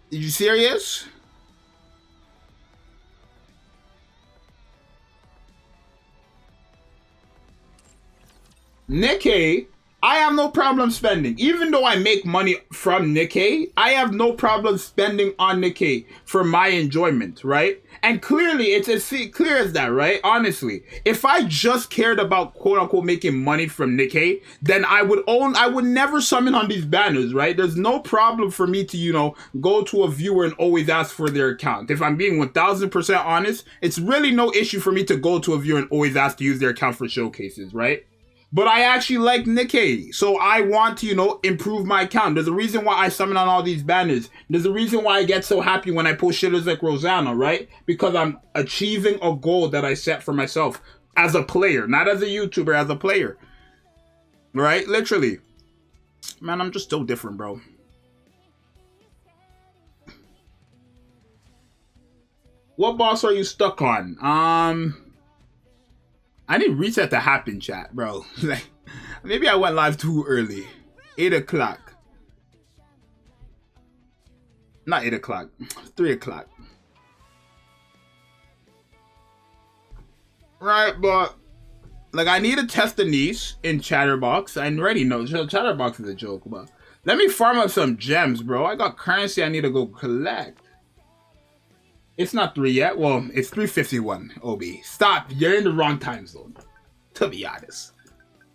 you serious? Nikke I have no problem spending. Even though I make money from Nikke, I have no problem spending on Nikke for my enjoyment, right? And clearly, it's as clear as that, right? Honestly, if I just cared about quote-unquote making money from Nikke, then I would never summon on these banners, right? There's no problem for me to, you know, go to a viewer and always ask for their account. If I'm being 1000% honest, it's really no issue for me to go to a viewer and always ask to use their account for showcases, right? But I actually like Nikke, so I want to, you know, improve my account. There's a reason why I summon on all these banners. There's a reason why I get so happy when I post shitters like Rosanna, right? Because I'm achieving a goal that I set for myself as a player, not as a YouTuber, as a player. Right? Literally. Man, I'm just so different, bro. What boss are you stuck on? I need reset to happen, chat, bro. Like, maybe I went live too early. 8 o'clock. Not 8 o'clock. 3 o'clock. Right, but like I need to test ANIS in Chatterbox. I already know Chatterbox is a joke, but let me farm up some gems, bro. I got currency I need to go collect. It's not 3 yet. Well, it's 3:51, OB. Stop. You're in the wrong time zone, to be honest.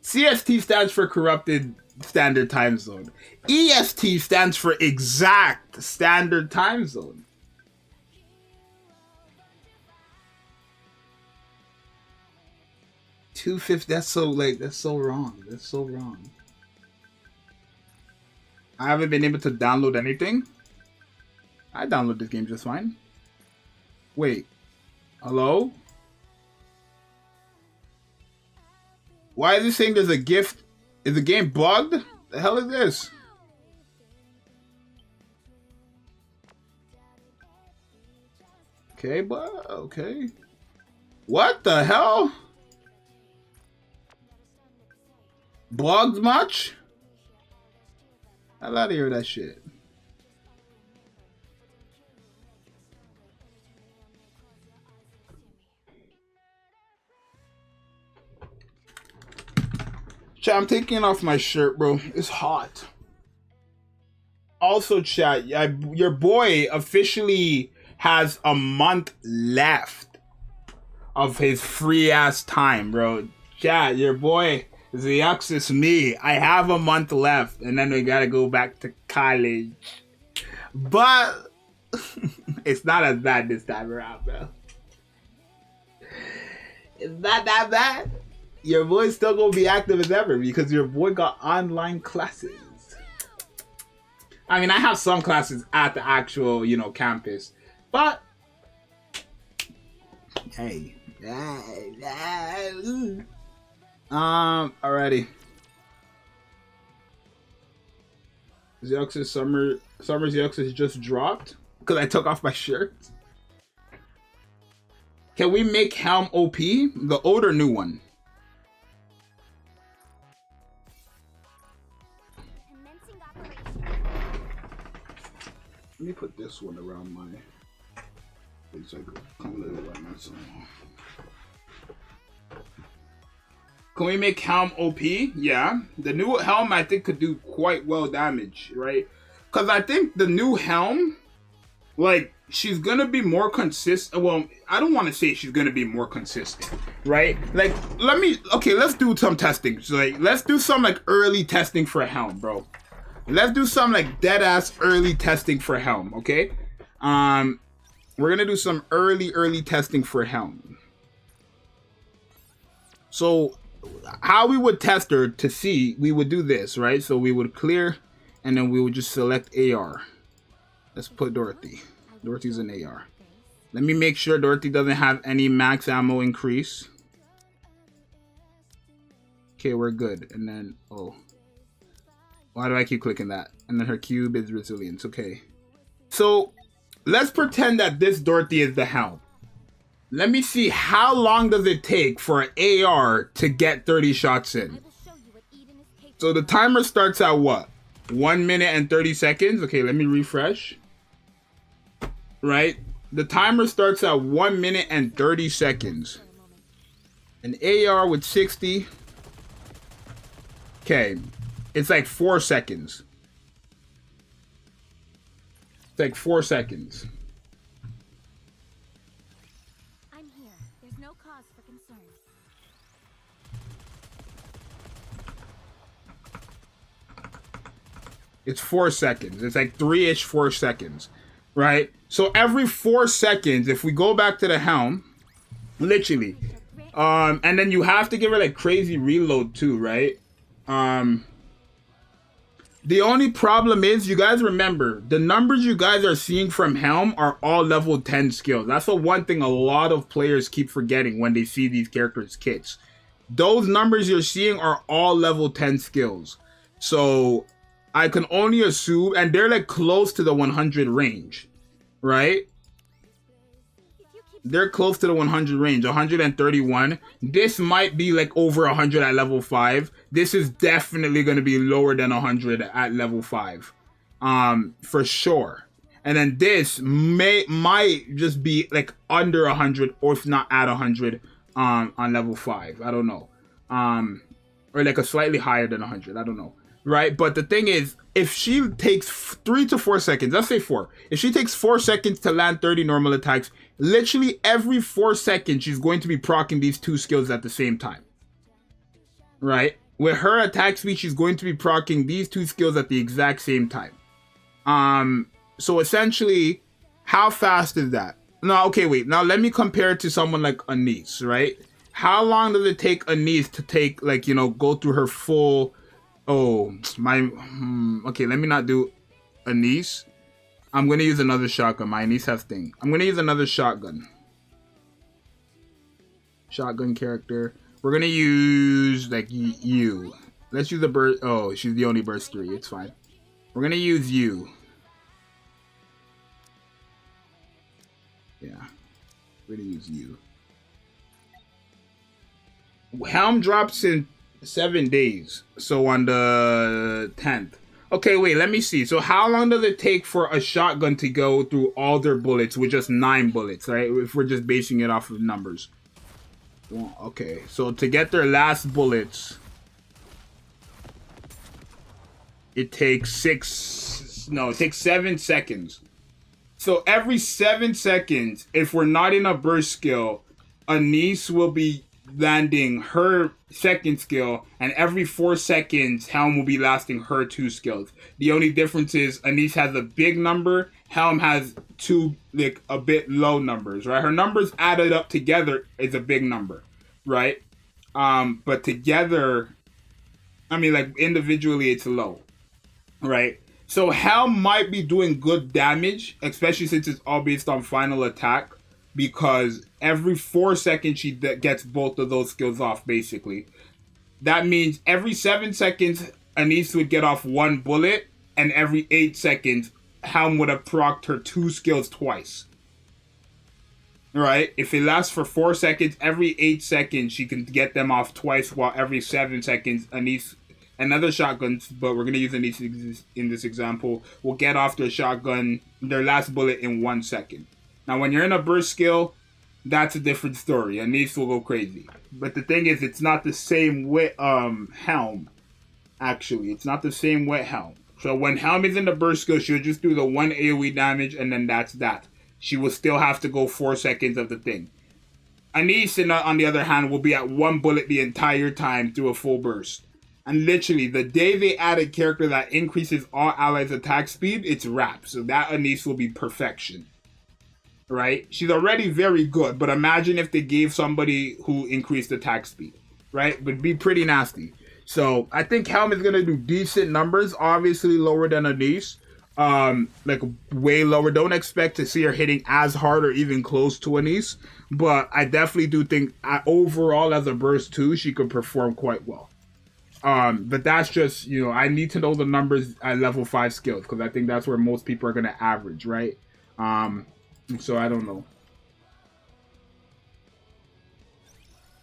CST stands for Corrupted Standard Time Zone. EST stands for Exact Standard Time Zone. $250. That's so wrong. That's so wrong. I haven't been able to download anything. I download this game just fine. Wait, hello? Why is it saying there's a gift? Is the game bugged? The hell is this? Okay, but okay. What the hell? Bugged much? Hell out of here with that shit. Chat, I'm taking off my shirt, bro. It's hot. Also, chat, your boy officially has a month left of his free ass time, bro. Chat, your boy Zxous, me. I have a month left, and then we gotta go back to college. But it's not as bad this time around, bro. It's not that bad. Your boy's still gonna be active as ever because your boy got online classes. I mean, I have some classes at the actual, you know, campus, but hey, alrighty. Zxous summer Zxous just dropped because I took off my shirt. Can we make Helm OP? The old or new one? Let me put this one around my face so I can come a little bit right myself. Can we make Helm OP? Yeah. The new Helm I think could do quite well damage, right? Because I think the new Helm, like, she's gonna be more consistent. Well, I don't want to say she's gonna be more consistent, right? Like, let's do some testing. So, like, let's do some like early testing for Helm, bro. Let's do some like dead ass early testing for Helm, okay? We're gonna do some early testing for Helm. So how we would test her to see, we would do this, right? So we would clear and then we would just select AR. Let's put Dorothy. Dorothy's an AR. Let me make sure Dorothy doesn't have any max ammo increase. Okay, we're good. And then, oh. Why do I keep clicking that? And then her cube is resilience. Okay. So let's pretend that this Dorothy is the Helm. Let me see how long does it take for an AR to get 30 shots in. So the timer starts at what? 1 minute and 30 seconds. Okay, let me refresh. Right? The timer starts at 1 minute and 30 seconds. An AR with 60. Okay. It's like 4 seconds. It's like 4 seconds. I'm here. There's no cause for concern. It's 4 seconds. It's like 3-ish 4 seconds. Right? So every 4 seconds, if we go back to the helm, literally, and then you have to give her like crazy reload too, right? The only problem is, you guys remember, the numbers you guys are seeing from Helm are all level 10 skills. That's the one thing a lot of players keep forgetting when they see these characters' kits. Those numbers you're seeing are all level 10 skills. So I can only assume, and they're like close to the 100 range, right? They're close to the 100 range, 131. This might be like over 100 at level 5. This is definitely going to be lower than 100 at level 5. For sure. And then this might just be like under 100, or if not at 100 on level 5. I don't know. Or like a slightly higher than 100. I don't know. Right? But the thing is, if she takes 3 to 4 seconds, let's say 4. If she takes 4 seconds to land 30 normal attacks, literally every 4 seconds, she's going to be proccing these 2 skills at the same time. Right? With her attack speed, she's going to be proccing these 2 skills at the exact same time. So essentially, how fast is that? No, okay, wait. Now let me compare it to someone like ANIS, right? How long does it take ANIS to take, like, you know, go through her full... Oh, okay, let me not do ANIS. I'm going to use another shotgun. My ANIS has thing. I'm going to use another shotgun. Shotgun character. We're going to use, like, you. Let's use the burst. Oh, she's the only burst 3. It's fine. We're going to use you. Yeah. We're going to use you. Helm drops in 7 days. So on the 10th. Okay, wait, let me see. So how long does it take for a shotgun to go through all their bullets with just 9 bullets, right? If we're just basing it off of numbers. Well, okay, so to get their last bullets, it takes 7 seconds. So every 7 seconds, if we're not in a burst skill, ANIS will be landing her second skill, and every 4 seconds Helm will be lasting her 2 skills. The only difference is ANIS has a big number, Helm has 2 like a bit low numbers, right? Her numbers added up together is a big number, right? But together, I mean, like individually it's low, right? So Helm might be doing good damage, especially since it's all based on final attack, because every 4 seconds she gets both of those skills off, basically. That means every 7 seconds, ANIS would get off 1 bullet, and every 8 seconds, Helm would have procced her 2 skills twice. Right? If it lasts for 4 seconds, every 8 seconds, she can get them off twice, while every 7 seconds, ANIS and other shotguns, but we're going to use ANIS in this example, will get off their shotgun, their last bullet in 1 second. Now, when you're in a burst skill, that's a different story. ANIS will go crazy. But the thing is, it's not the same with Helm. Actually, it's not the same with Helm. So when Helm is in the burst skill, she'll just do the 1 AoE damage, and then that's that. She will still have to go 4 seconds of the thing. ANIS, on the other hand, will be at 1 bullet the entire time through a full burst. And literally, the day they add a character that increases all allies' attack speed, it's wrapped. So that ANIS will be perfection. Right? She's already very good, but imagine if they gave somebody who increased attack speed, right? Would be pretty nasty. So I think Helm is gonna do decent numbers, obviously lower than ANIS, like way lower. Don't expect to see her hitting as hard or even close to ANIS, but I definitely do think overall as a burst 2, she could perform quite well. But that's just, you know, I need to know the numbers at level 5 skills, because I think that's where most people are gonna average, right? So I don't know.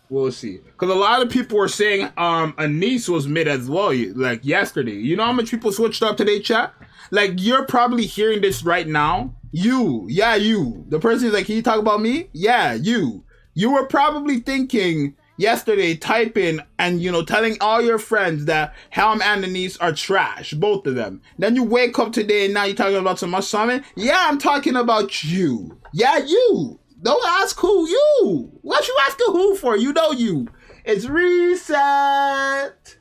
We'll see. Because a lot of people were saying ANIS was mid as well, like yesterday. You know how much people switched up today, chat? Like, you're probably hearing this right now. You. Yeah, you. The person is like, can you talk about me? Yeah, you. You were probably thinking, yesterday typing and, you know, telling all your friends that Helm and ANIS are trash, both of them. Then you wake up today and now you're talking about some summon? Yeah, I'm talking about you. Yeah, you. Don't ask who. You. What you asking who for? You know you. It's reset.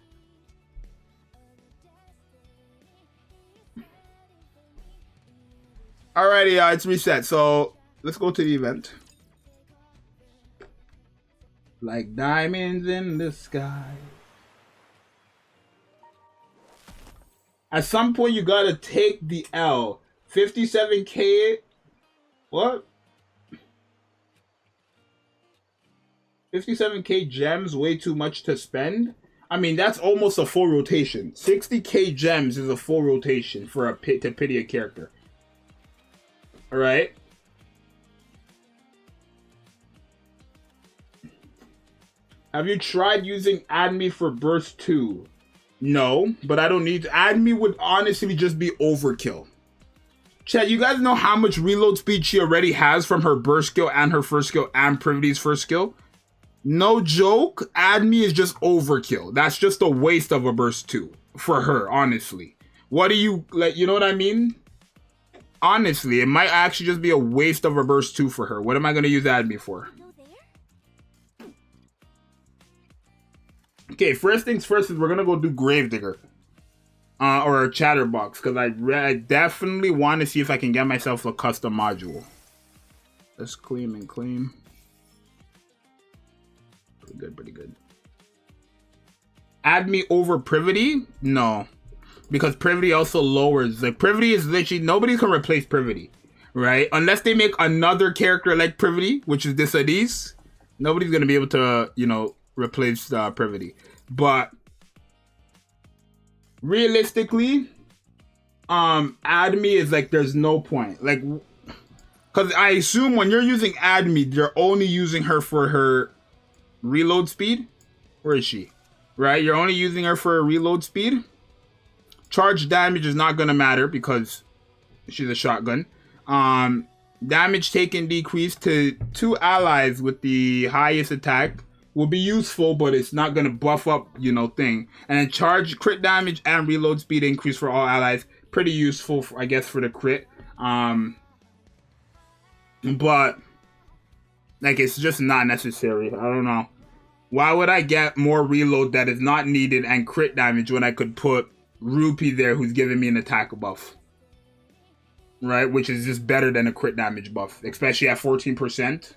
Alrighty, it's reset. So let's go to the event. Like diamonds in the sky. At some point, you gotta take the L. 57k. What? 57k gems, way too much to spend. I mean, that's almost a full rotation. 60k gems is a full rotation for a to pity a character. Alright? Have you tried using Add Me for Burst 2? No, but I don't need to. Add Me would honestly just be overkill. Chat, you guys know how much reload speed she already has from her burst skill and her first skill and Privity's first skill? No joke, Add Me is just overkill. That's just a waste of a burst 2 for her, honestly. What do you, like, you know what I mean? Honestly, it might actually just be a waste of a burst 2 for her. What am I going to use Add Me for? Okay, first things first is we're going to go do Gravedigger. Or a Chatterbox, because I definitely want to see if I can get myself a custom module. Let's claim and claim. Pretty good, pretty good. Add Me over Privity? No. Because Privity also lowers. Like, Privity is literally, nobody can replace Privity. Right? Unless they make another character like Privity, which is this ANIS. Nobody's going to be able to, you know, replace Privity. But realistically, Add Me is like, there's no point. Like, because I assume when you're using Add Me, you're only using her for her reload speed. Where is she? Right? You're only using her for her reload speed. Charge damage is not going to matter because she's a shotgun. Damage taken decreased to 2 allies with the highest attack will be useful, but it's not going to buff up, you know, thing. And then charge, crit damage, and reload speed increase for all allies. Pretty useful, I guess, for the crit. But, like, it's just not necessary. I don't know. Why would I get more reload that is not needed and crit damage when I could put Rupee there who's giving me an attack buff? Right? Which is just better than a crit damage buff. Especially at 14%.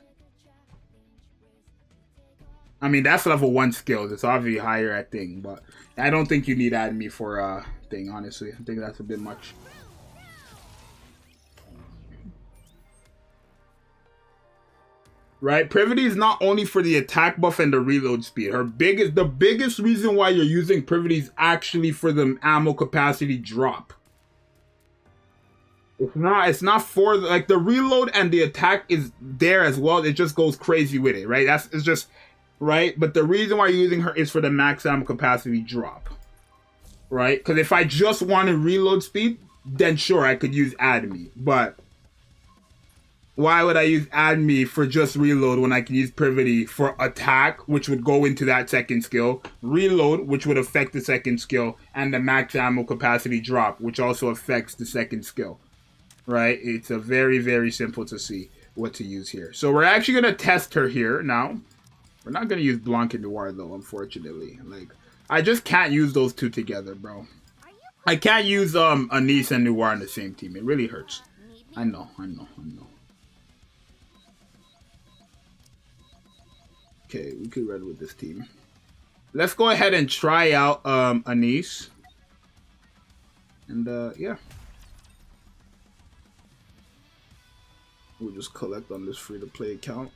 I mean, that's level 1 skills. It's obviously higher at thing, but I don't think you need Add Me for thing, honestly. I think that's a bit much. Right? Privity is not only for the attack buff and the reload speed. The biggest reason why you're using Privity is actually for the ammo capacity drop. It's not for, like, the reload and the attack is there as well. It just goes crazy with it, right? It's just, right? But the reason why you're using her is for the max ammo capacity drop. Right? Because if I just wanted reload speed, then sure, I could use Add Me. But why would I use Add Me for just reload when I can use Privity for attack, which would go into that second skill, reload, which would affect the second skill, and the max ammo capacity drop, which also affects the second skill. Right? It's a very, very simple to see what to use here. So we're actually going to test her here now. We're not going to use Blanc and Noir, though, unfortunately. Like, I just can't use those two together, bro. I can't use ANIS and Noir on the same team. It really hurts. I know. Okay, we could run with this team. Let's go ahead and try out ANIS. And, yeah. We'll just collect on this free-to-play account.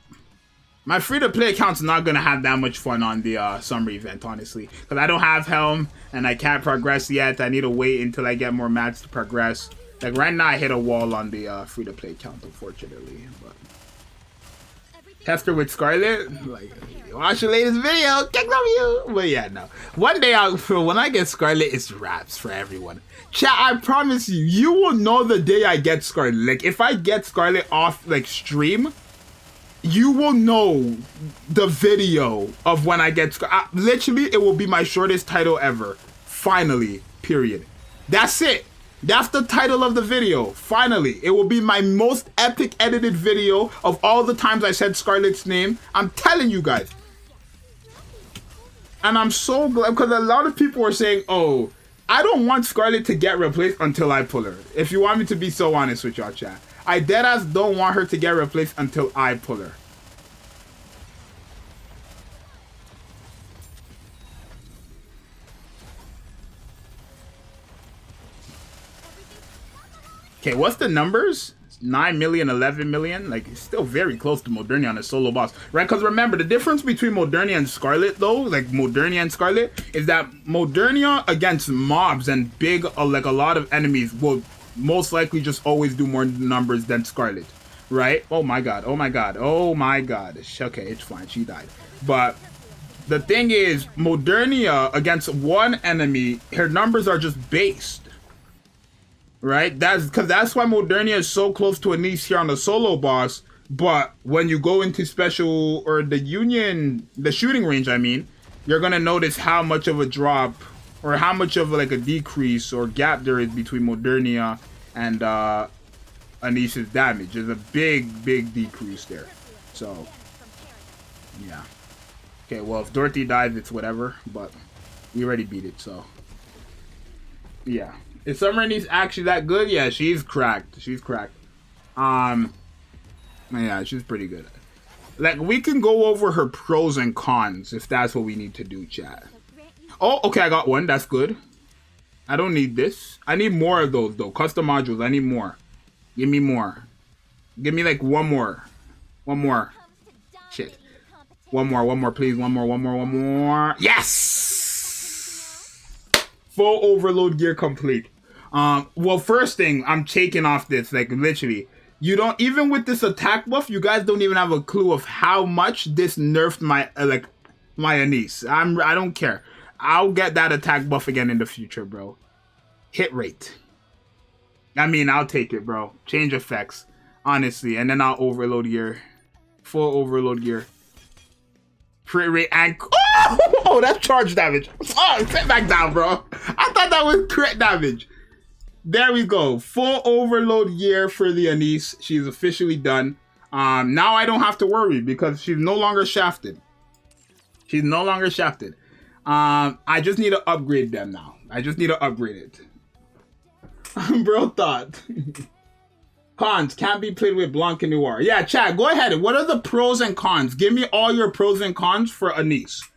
My free-to-play account's not going to have that much fun on the summer event, honestly. Because I don't have Helm, and I can't progress yet. I need to wait until I get more mats to progress. Like, right now, I hit a wall on the free-to-play account, unfortunately. But tester with Scarlet, like, watch the latest video, kick some you. But yeah, no. One day, when I get Scarlet, it's raps for everyone. Chat, I promise you, you will know the day I get Scarlet. Like, if I get Scarlet off, like, stream, you will know the video of when I get literally it will be my shortest title ever. Finally, period. That's it. That's the title of the video. Finally, it will be my most epic edited video of all the times I said Scarlett's name. I'm telling you guys. And I'm so glad because a lot of people were saying, oh, I don't want Scarlett to get replaced until I pull her. If you want me to be so honest with y'all, chat. I deadass don't want her to get replaced until I pull her. Okay, what's the numbers? 9 million, 11 million? Like, it's still very close to Modernia on a solo boss, right? Because remember, the difference between Modernia and Scarlet, though, like Modernia and Scarlet, is that Modernia against mobs and big, like a lot of enemies, will most likely just always do more numbers than Scarlet, right? Oh my god, oh my god, oh my god. Okay, it's fine, she died. But the thing is, Modernia against one enemy, her numbers are just based. Right? That's why Modernia is so close to ANIS here on the solo boss. But when you go into special or the union, the shooting range, I mean, you're gonna notice how much of a drop or how much of like a decrease or gap there is between Modernia and ANIS's damage. There's a big decrease there. So yeah. Okay, well if Dorothy dies, it's whatever. But we already beat it, so yeah. Is Summer ANIS actually that good? Yeah, she's cracked. She's cracked. Yeah, she's pretty good. Like, we can go over her pros and cons if that's what we need to do, chat. Oh, okay, I got one. That's good. I don't need this. I need more of those, though. Custom modules. I need more. Give me more. Give me, like, one more. One more. Shit. One more, please. One more. Yes! Full overload gear complete. Well, first thing, I'm taking off this, like, literally. You don't, even with this attack buff, you guys don't even have a clue of how much this nerfed my, my ANIS. I don't care. I'll get that attack buff again in the future, bro. Hit rate. I mean, I'll take it, bro. Change effects, honestly. And then I'll overload gear. Full overload gear. Crit rate and... Oh, that's charge damage. Oh, sit back down, bro. I thought that was crit damage. There we go. Full overload gear for the ANIS. She's officially done. Now I don't have to worry because she's no longer shafted. She's no longer shafted. I just need to upgrade them now. I just need to upgrade it. Bro thought. Cons. Can't be played with Blanc and Noir. Yeah, chat. Go ahead. What are the pros and cons? Give me all your pros and cons for ANIS.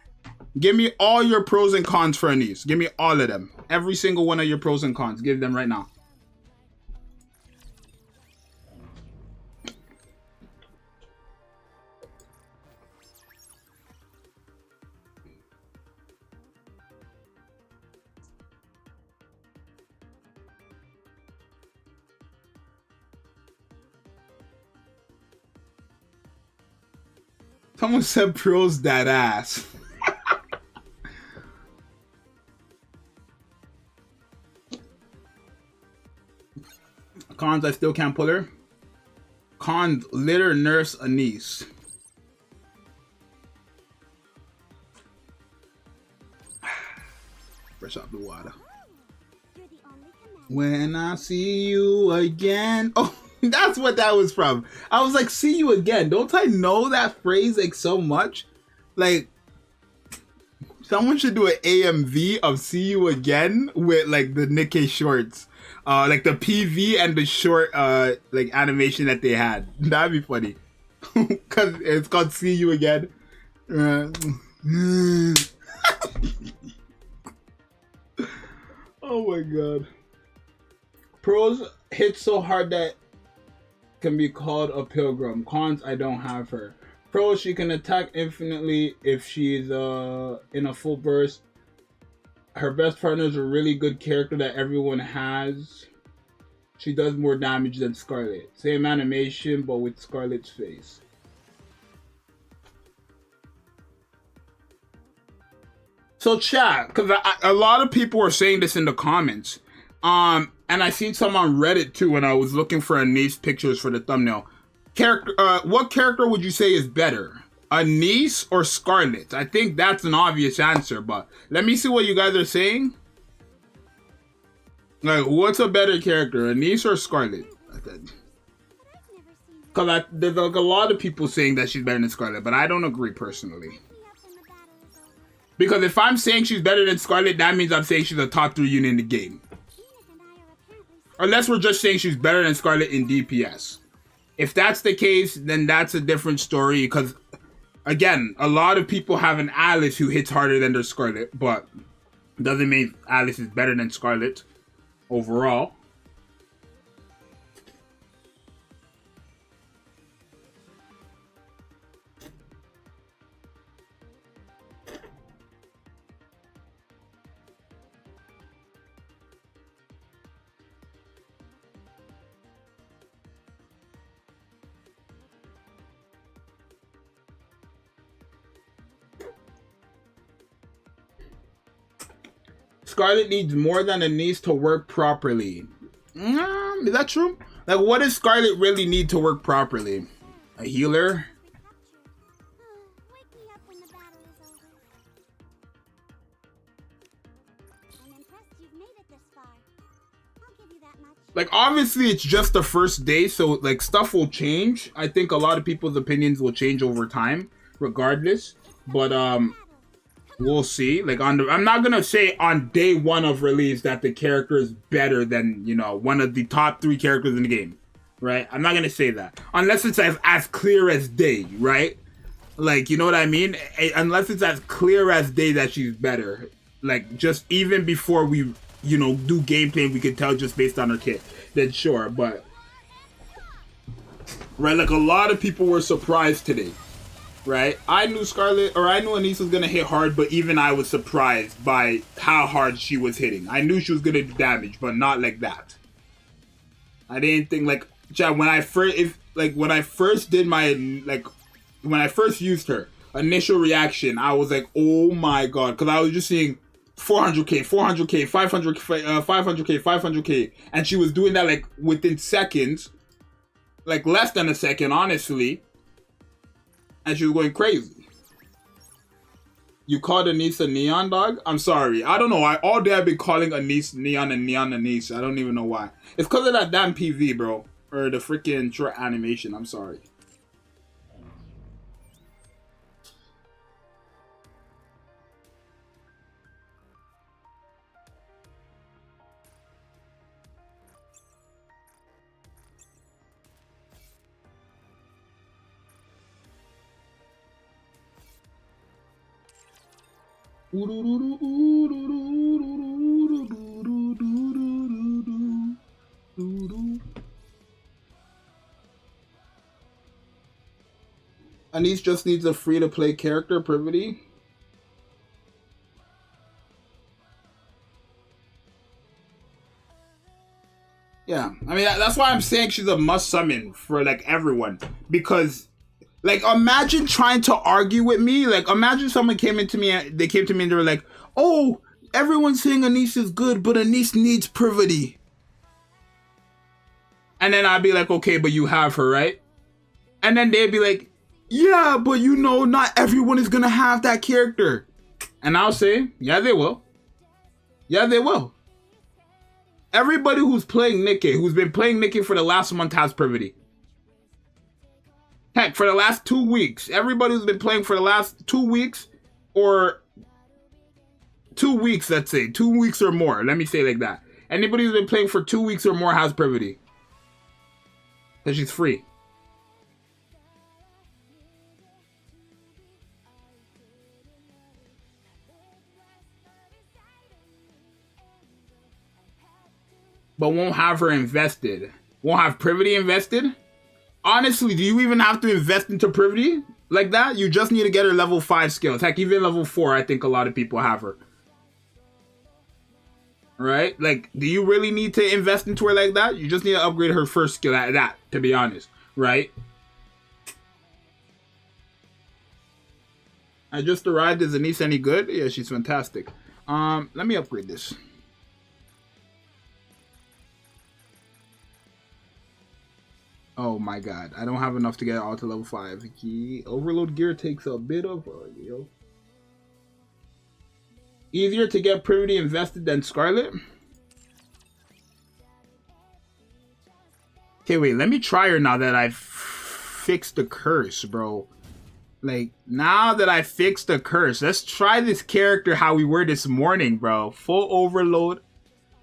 Give me all your pros and cons for ANIS. Give me all of them. Every single one of your pros and cons. Give them right now. Someone said pros that ass. Cons, I still can't pull her. Cons, litter nurse ANIS. Fresh out the water. When I see you again. Oh, that's what that was from. I was like, see you again. Don't I know that phrase like so much? Like, someone should do an AMV of see you again with like the Nikke shorts. Like the PV and the short like animation that they had. That'd be funny. Cause it's called See You Again. Oh my god. Pros hit so hard that can be called a pilgrim. Cons, I don't have her. Pros, she can attack infinitely if she's in a full burst. Her best partner is a really good character that everyone has. She does more damage than Scarlet. Same animation, but with Scarlet's face. So chat, because a lot of people were saying this in the comments. And I seen some on Reddit too when I was looking for ANIS pictures for the thumbnail. Character, what character would you say is better? ANIS or Scarlet? I think that's an obvious answer, but let me see what you guys are saying. Like, what's a better character, ANIS or Scarlet? Because there's like a lot of people saying that she's better than Scarlet, but I don't agree personally. Because if I'm saying she's better than Scarlet, that means I'm saying she's a top 3 unit in the game. Unless we're just saying she's better than Scarlet in DPS. If that's the case, then that's a different story. Because, again, a lot of people have an Alice who hits harder than their Scarlet, but doesn't mean Alice is better than Scarlet overall. Scarlet needs more than ANIS to work properly. Is that true? Like, what does Scarlet really need to work properly? A healer? Wake me up when the battle is over. I'm impressed you've made it this far. I'll give you that much. Like, obviously, it's just the first day, so, like, stuff will change. I think a lot of people's opinions will change over time, regardless. But, we'll see. Like, I'm not gonna say on day 1 of release that the character is better than, you know, one of the top 3 characters in the game, right? I'm not gonna say that unless it's as clear as day, right? Like, you know what I mean? Unless it's as clear as day that she's better. Like, just even before we, you know, do gameplay, we could tell just based on her kit. Then sure, but right, like a lot of people were surprised today. Right, I knew Scarlet, or I knew ANIS was gonna hit hard, but even I was surprised by how hard she was hitting. I knew she was gonna do damage, but not like that. I didn't think like, when I first used her, initial reaction, I was like, oh my god, because I was just seeing 400k, 400k, 500k, 500k, 500k, and she was doing that like within seconds, like less than a second, honestly. And she was going crazy. You called ANIS a neon dog? I'm sorry. I don't know. All day I've been calling ANIS neon and neon ANIS. I don't even know why. It's because of that damn PV, bro. Or the freaking short animation. I'm sorry. ANIS just needs a free-to-play character, Privity. Yeah, I mean, that's why I'm saying she's a must summon for, like, everyone. Because, like, imagine trying to argue with me. Like, imagine someone came into me, they came to me and they were like, oh, everyone's saying ANIS is good, but ANIS needs Privity. And then I'd be like, okay, but you have her, right? And then they'd be like, yeah, but you know, not everyone is gonna have that character. And I'll say, yeah, they will. Yeah, they will. Everybody who's playing Nikke, who's been playing Nikke for the last month, has Privity. Heck, for the last 2 weeks, everybody who's been playing for the last 2 weeks, or 2 weeks, let's say, 2 weeks or more, let me say it like that. Anybody who's been playing for 2 weeks or more has Privity. Because she's free. But won't have her invested. Won't have Privity invested? Honestly, do you even have to invest into Privity like that? You just need to get her level 5 skills. Heck, even level 4, I think a lot of people have her. Right? Like, do you really need to invest into her like that? You just need to upgrade her first skill at that, to be honest. Right? I just arrived. Is ANIS any good? Yeah, she's fantastic. Let me upgrade this. Oh my god, I don't have enough to get all to level 5. Overload gear takes a bit of easier to get Privity invested than Scarlet. Okay, wait, let me try her now that I've fixed the curse, bro. Like, now that I fixed the curse, let's try this character how we were this morning, bro. Full overload.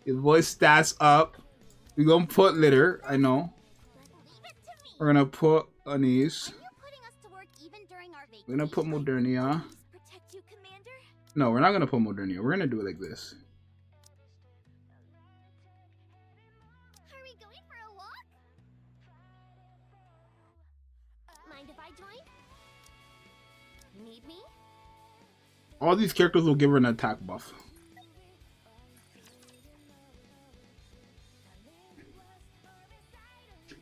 His voice stats up. We're gonna put litter, I know. We're gonna put ANIS. We're gonna put Modernia. No, we're not gonna put Modernia. We're gonna do it like this. Are we going for a walk? Mind if I join? Need me? All these characters will give her an attack buff.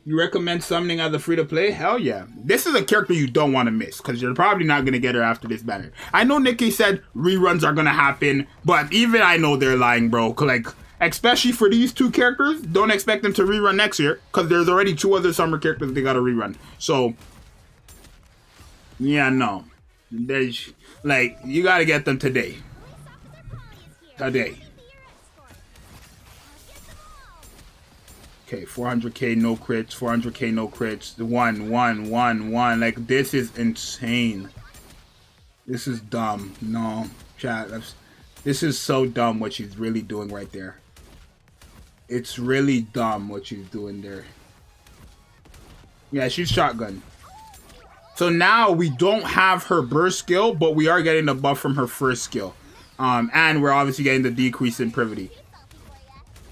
You recommend summoning as a free-to-play? Hell yeah. This is a character you don't want to miss, because you're probably not going to get her after this banner. I know Nikke said reruns are going to happen, but even I know they're lying, bro. Like, especially for these two characters, don't expect them to rerun next year, because there's already 2 other summer characters they got to rerun. So, yeah, no. There's, like, you got to get them today. Today. Okay, 400k no crits, 400k no crits, 1, 1, 1, 1. Like, this is insane. This is dumb. No, chat. This is so dumb what she's really doing right there. It's really dumb what she's doing there. Yeah, she's shotgun. So now we don't have her burst skill, but we are getting the buff from her first skill. And we're obviously getting the decrease in privity.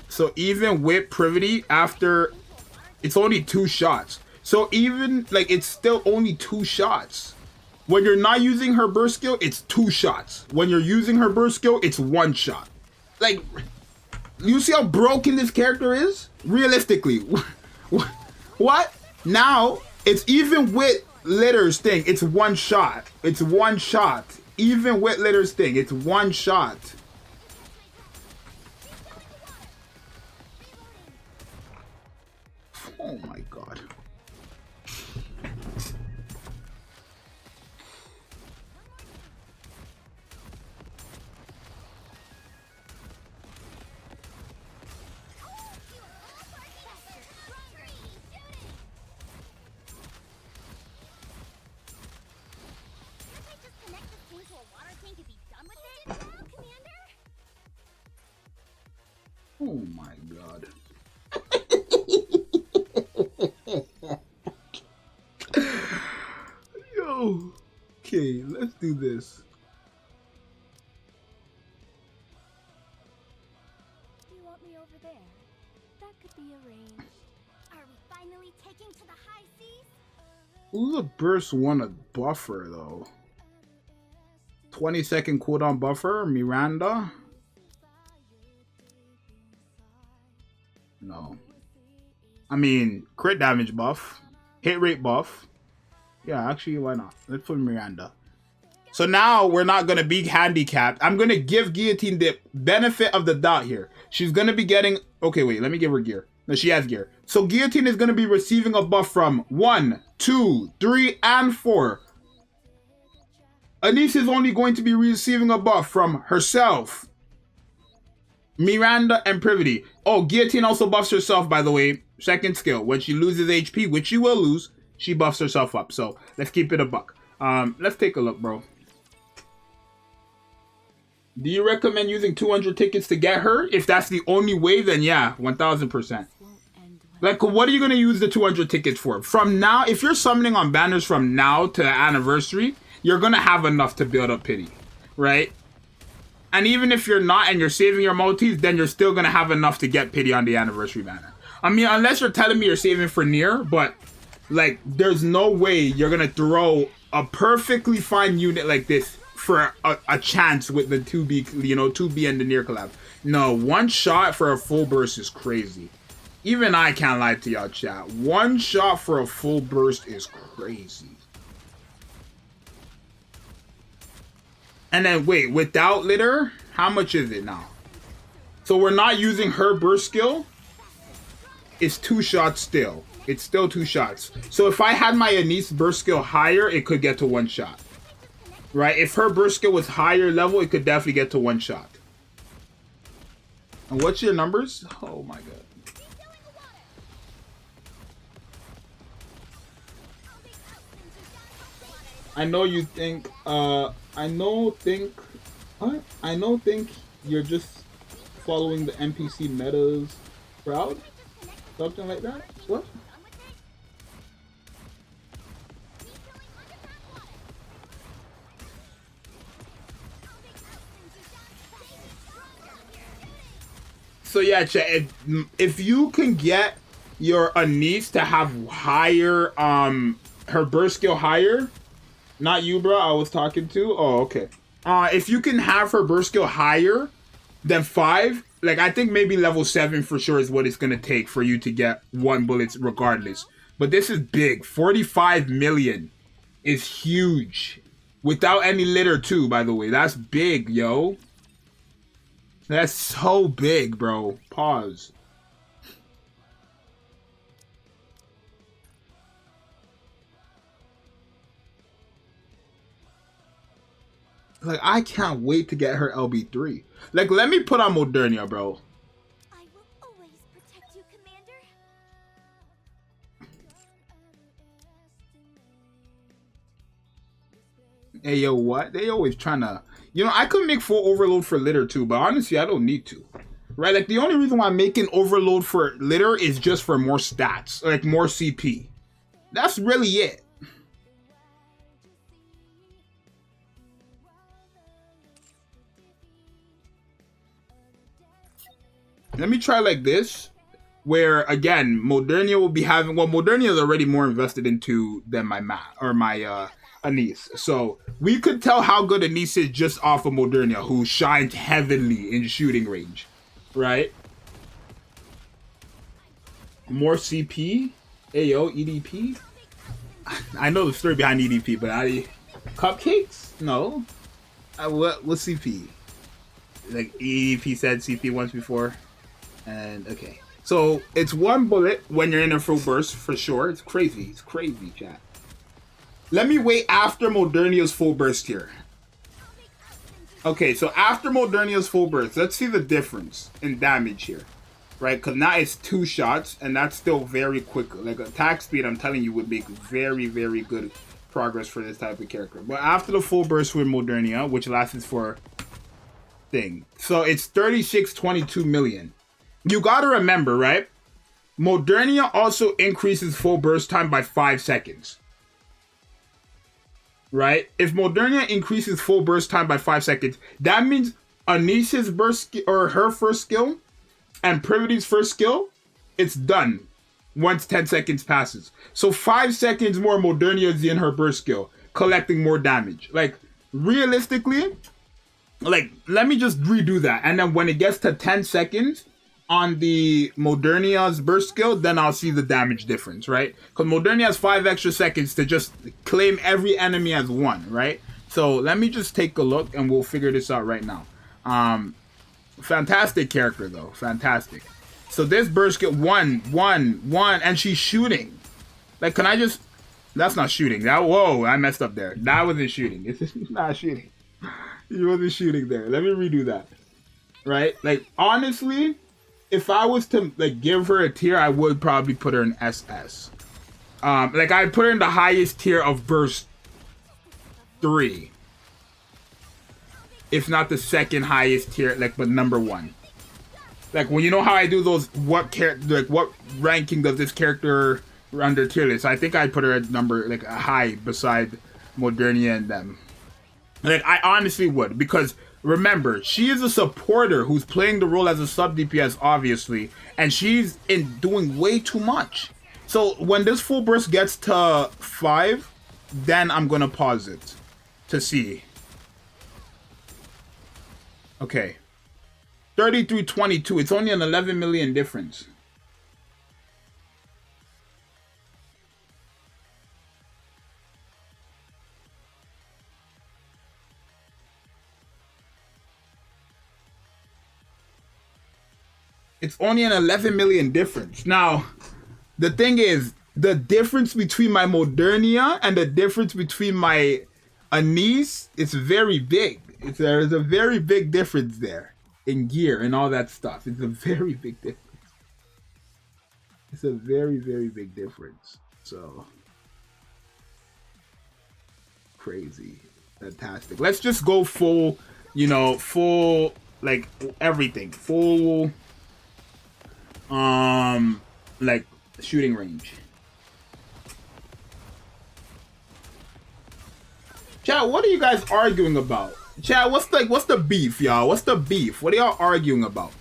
So even with privity, after it's only 2 shots. So even like it's still only 2 shots. When you're not using her burst skill, it's 2 shots. When you're using her burst skill, it's 1 shot. Like, you see how broken this character is? Realistically. What? Now, it's even with Litter's thing, it's 1 shot. It's 1 shot. Even with Litter's thing, it's 1 shot. Oh my god. Oh my god. Yo. Okay, let's do this. Do you want me over there? That could be arranged. Are we finally taking to the high seas? Who's a burst 1 a buffer though? 20-second cooldown buffer, Miranda? No. I mean, crit damage buff, hit rate buff. Yeah, actually, why not? Let's put Miranda. So now we're not going to be handicapped. I'm going to give Guillotine the benefit of the doubt here. She's going to be getting... Okay, wait, let me give her gear. No, she has gear. So Guillotine is going to be receiving a buff from 1, 2, 3, and 4. ANIS is only going to be receiving a buff from herself, Miranda, and Privity. Oh, Guillotine also buffs herself, by the way. Second skill. When she loses HP, which she will lose, she buffs herself up. So let's keep it a buck. Let's take a look, bro. Do you recommend using 200 tickets to get her? If that's the only way, then yeah, 1000%. Like, what are you going to use the 200 tickets for? From now, if you're summoning on banners from now to the anniversary, you're going to have enough to build up pity, right? And even if you're not and you're saving your multis, then you're still going to have enough to get pity on the anniversary banner. I mean, unless you're telling me you're saving for near, but like, there's no way you're going to throw a perfectly fine unit like this for a chance with the 2B, you know, 2B and the near collab. No, 1 shot for a full burst is crazy. Even I can't lie to y'all, chat. 1 shot for a full burst is crazy. And then, wait, without litter, how much is it now? So we're not using her burst skill. it's 2 shots still. It's still 2 shots. So if I had my ANIS burst skill higher, it could get to 1 shot. Right? If her burst skill was higher level, it could definitely get to 1 shot. And what's your numbers? Oh my god. I know you think, think you're just following the NPC metas crowd? Something like that? What? So yeah, chat, if you can get your ANIS to have higher, her burst skill higher, not you, bro, I was talking to. Oh, okay. If you can have her burst skill higher than 5, like I think maybe level 7 for sure is what it's gonna take for you to get 1 bullet regardless. But this is big. 45 million is huge. Without any litter too, by the way. That's big, yo. That's so big, bro. Pause. Like, I can't wait to get her LB3. Like, let me put on Modernia, bro. I will always protect you, Commander. Hey, yo, what? They always trying to... You know, I could make full overload for litter, too. But honestly, I don't need to. Right? Like, the only reason why I'm making overload for litter is just for more stats. Like, more CP. That's really it. Let me try like this, where again, Modernia will be having, well, Modernia is already more invested into than my ANIS. So we could tell how good ANIS is just off of Modernia, who shines heavily in shooting range, right? More CP, AO, EDP. I know the story behind EDP, but cupcakes? No. What CP? Like EDP said CP once before. And okay, so it's 1 bullet when you're in a full burst for sure. It's crazy. It's crazy, chat. Let me wait after Modernia's full burst here. Okay, so after Modernia's full burst, let's see the difference in damage here, right? Because now it's 2 shots, and that's still very quick. Like attack speed, I'm telling you, would make very, very good progress for this type of character. But after the full burst with Modernia, which lasts for thing, so it's 36.22 million. You gotta remember, right? Modernia also increases full burst time by 5 seconds. Right? If Modernia increases full burst time by 5 seconds, that means ANIS's burst or her first skill and Privity's first skill, it's done once 10 seconds passes. So 5 seconds more Modernia is in her burst skill, collecting more damage. Like, realistically, like, let me just redo that. And then when it gets to 10 seconds, on the Modernia's burst skill, then I'll see the damage difference, right? Because Modernia has 5 extra seconds to just claim every enemy as 1, right? So let me just take a look and we'll figure this out right now. Fantastic character though, fantastic. So this burst skill, 1, and she's shooting. Like, can I just? That's not shooting. That whoa, I messed up there. That wasn't shooting. It's not shooting. He wasn't shooting there. Let me redo that. Right? Like, honestly, if I was to like give her a tier, I would probably put her in SS. Like I'd put her in the highest tier of burst 3, if not the second highest tier, like but number 1. Like when you know how I do those, what ranking does this character under tier list? I think I'd put her at number like a high beside Modernia and them. Like I honestly would, because remember, she is a supporter who's playing the role as a sub DPS, obviously, and she's doing way too much. So when this full burst gets to 5, then I'm gonna pause it to see. Okay, 33.22. It's only an 11 million difference. It's only an 11 million difference. Now, the thing is, the difference between my Modernia and the difference between my ANIS is very big. There's a very big difference there in gear and all that stuff. It's a very big difference. It's a very, very big difference. So, crazy. Fantastic. Let's just go full, you know, full, like, everything. Full, like, shooting range. Chat, what are you guys arguing about? Chat, what's the beef, y'all? What's the beef? What are y'all arguing about?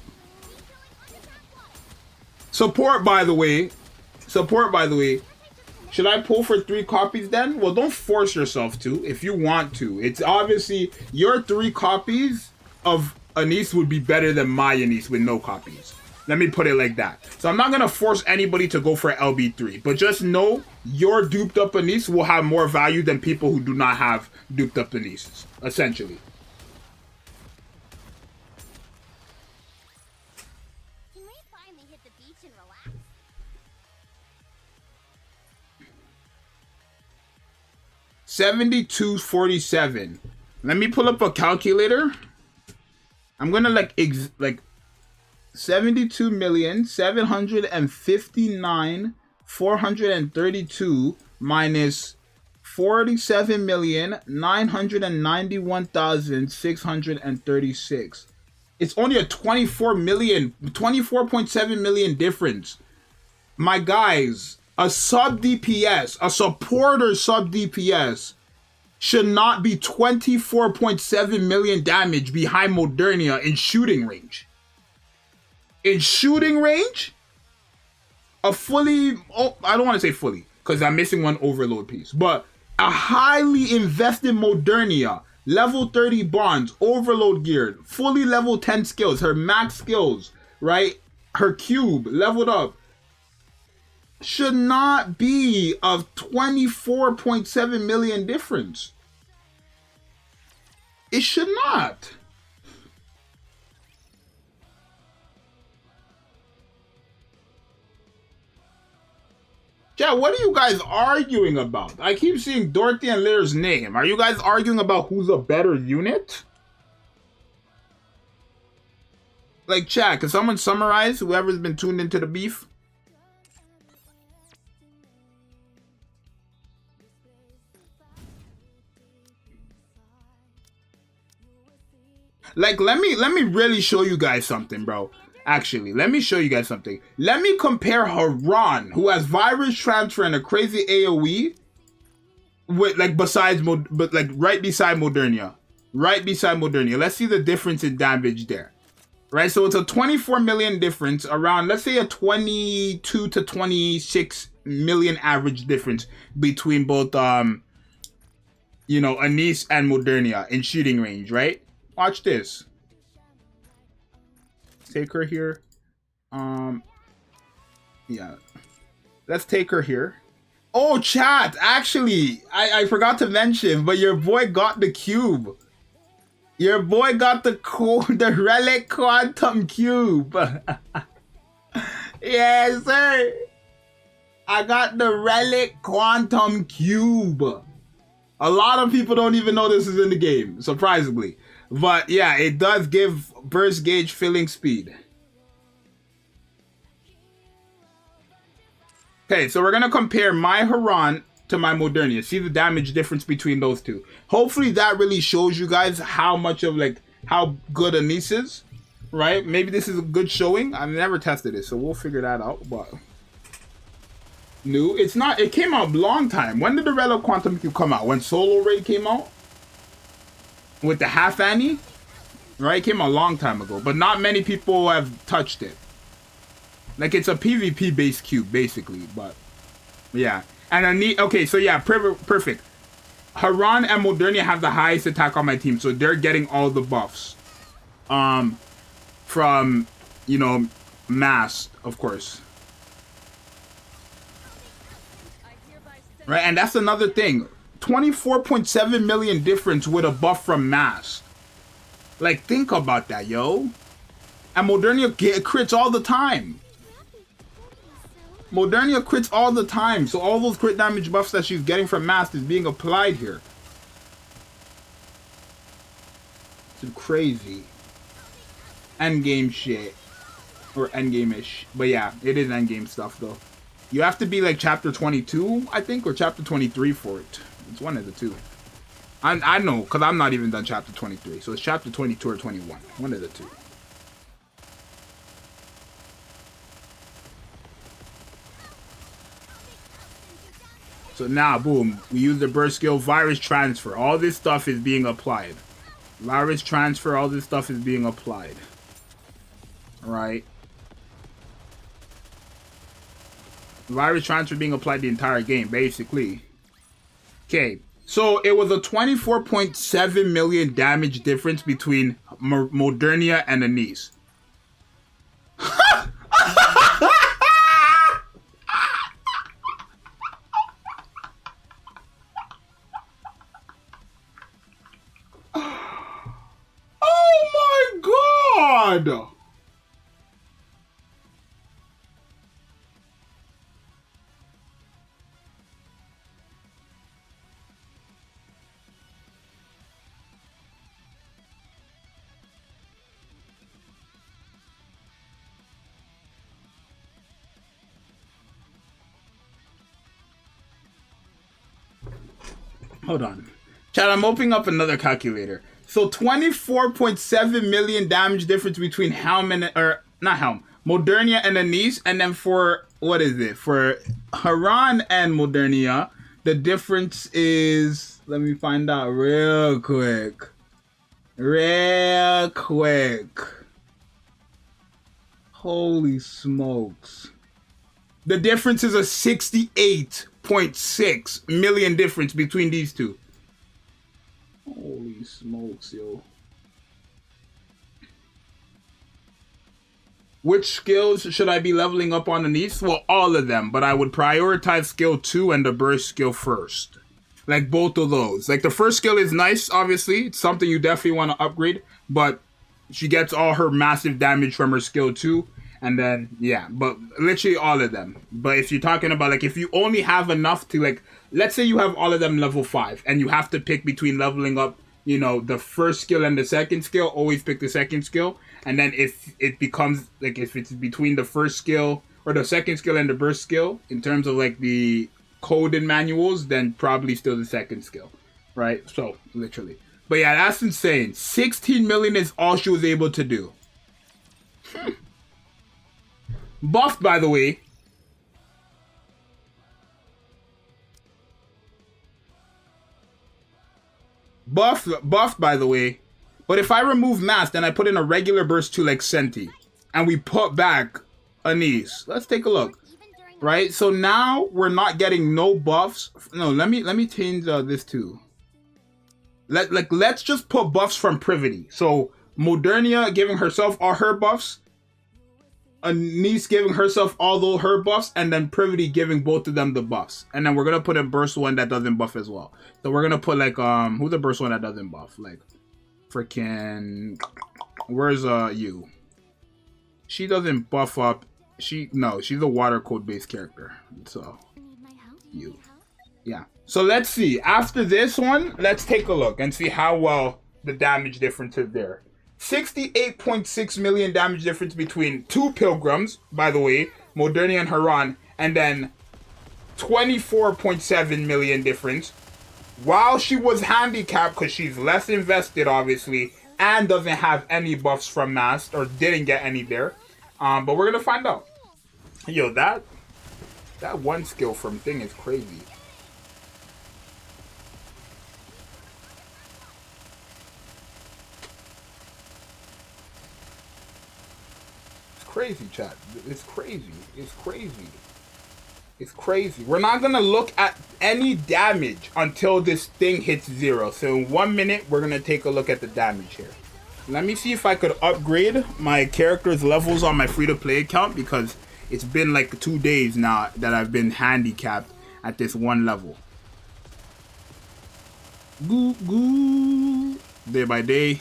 Support, by the way. Support, by the way. Should I pull for 3 copies then? Well, don't force yourself to if you want to. It's obviously your 3 copies of ANIS would be better than my ANIS with no copies. Let me put it like that. So I'm not going to force anybody to go for LB3. But just know your duped up ANIS will have more value than people who do not have duped up ANIS, essentially. Can we finally hit the beach and relax? $72.47. Let me pull up a calculator. I'm going to like 72,759,432 minus 47,991,636. It's only a 24.7 million difference. My guys, a sub DPS, a supporter sub DPS should not be 24.7 million damage behind Modernia in shooting range. In shooting range, a fully, I don't want to say fully, because I'm missing one overload piece, but a highly invested Modernia, level 30 bonds, overload geared, fully level 10 skills, her max skills, right? Her cube, leveled up, should not be of 24.7 million difference. It should not. Yeah, what are you guys arguing about? I keep seeing Dorothy and Litter's name. Are you guys arguing about who's a better unit? Like, chat, can someone summarize whoever's been tuned into the beef? Like, let me really show you guys something, bro. Actually, let me show you guys something. Let me compare Haran, who has virus transfer and a crazy AoE, with like right beside Modernia. Right beside Modernia. Let's see the difference in damage there. Right, so it's a 24 million difference around, let's say a 22 to 26 million average difference between both you know, ANIS and Modernia in shooting range, right? Watch this. Take her here. Yeah. Let's take her here. Oh, chat, actually, I forgot to mention, but your boy got the cube. Your boy got the relic quantum cube. Yes, sir. I got the relic quantum cube. A lot of people don't even know this is in the game, surprisingly. But yeah, it does give burst gauge filling speed. Okay, so we're going to compare my Haran to my Modernia. See the damage difference between those two. Hopefully that really shows you guys how much of like, how good ANIS is, right? Maybe this is a good showing. I've never tested it, so we'll figure that out. But new, it's not, it came out a long time. When did the Relic Quantum Cube come out? When Solo Raid came out? With the half Annie? Right? It came a long time ago, but not many people have touched it. Like, it's a PvP based cube basically, but yeah. And I need, okay, so yeah, perfect. Haran and Modernia have the highest attack on my team, so they're getting all the buffs. From, you know, mass, of course. Right, and that's another thing. 24.7 million difference with a buff from mass. Like, think about that, yo. And Modernia crits all the time. Modernia crits all the time. So all those crit damage buffs that she's getting from Mask is being applied here. It's crazy. Endgame shit. Or endgame-ish. But yeah, it is endgame stuff though. You have to be like chapter 22, I think, or chapter 23 for it. It's one of the two. I know, because I'm not even done chapter 23. So it's chapter 22 or 21. One of the two. So now, boom, we use the burst skill, virus transfer. All this stuff is being applied. Virus transfer, all this stuff is being applied. Alright. Virus transfer being applied the entire game, basically. Okay, so it was a 24.7 million damage difference between Modernia and ANIS. Oh my god! Hold on. Chat, I'm opening up another calculator. So 24.7 million damage difference between Helm and, or not Helm, Modernia and ANIS, and then for, what is it? For Haran and Modernia, the difference is, let me find out real quick. Real quick. Holy smokes. The difference is a 68.6 million difference between these two. Holy smokes, yo. Which skills should I be leveling up on ANIS? Well, all of them, but I would prioritize skill 2 and the burst skill first. Like both of those. Like the first skill is nice, obviously. It's something you definitely want to upgrade, but she gets all her massive damage from her skill 2. And then, yeah, but literally all of them. But if you're talking about, like, if you only have enough to, like, let's say you have all of them level 5, and you have to pick between leveling up, you know, the first skill and the second skill, always pick the second skill. And then if it becomes, like, if it's between the first skill, or the second skill and the burst skill, in terms of, like, the code and manuals, then probably still the second skill, right? So, literally. But yeah, that's insane. 16 million is all she was able to do. Buffed, by the way. Buffed, by the way. But if I remove Mask and I put in a regular burst 2 like Senti, and we put back ANIS, let's take a look. Right? So now we're not getting no buffs. No, let me change this too. Let's just put buffs from Privity. So Modernia giving herself all her buffs. ANIS giving herself all her buffs, and then Privity giving both of them the buffs. And then we're gonna put a burst one that doesn't buff as well. So we're gonna put like who's the burst one that doesn't buff? Like freaking where's you? She doesn't buff up. She's a water code based character. So you. Yeah. So let's see. After this one, let's take a look and see how well the damage difference is there. 68.6 million damage difference between two Pilgrims, by the way, Modernia and Haran, and then 24.7 million difference. While she was handicapped because she's less invested, obviously, and doesn't have any buffs from Mask, or didn't get any there. But we're gonna find out. Yo, that one skill from thing is crazy. Crazy, chat. It's crazy. It's crazy. It's crazy. We're not gonna look at any damage until this thing hits 0. So in 1 minute, we're gonna take a look at the damage here. Let me see if I could upgrade my character's levels on my free-to-play account, because it's been like 2 days now that I've been handicapped at this one level. Day by day.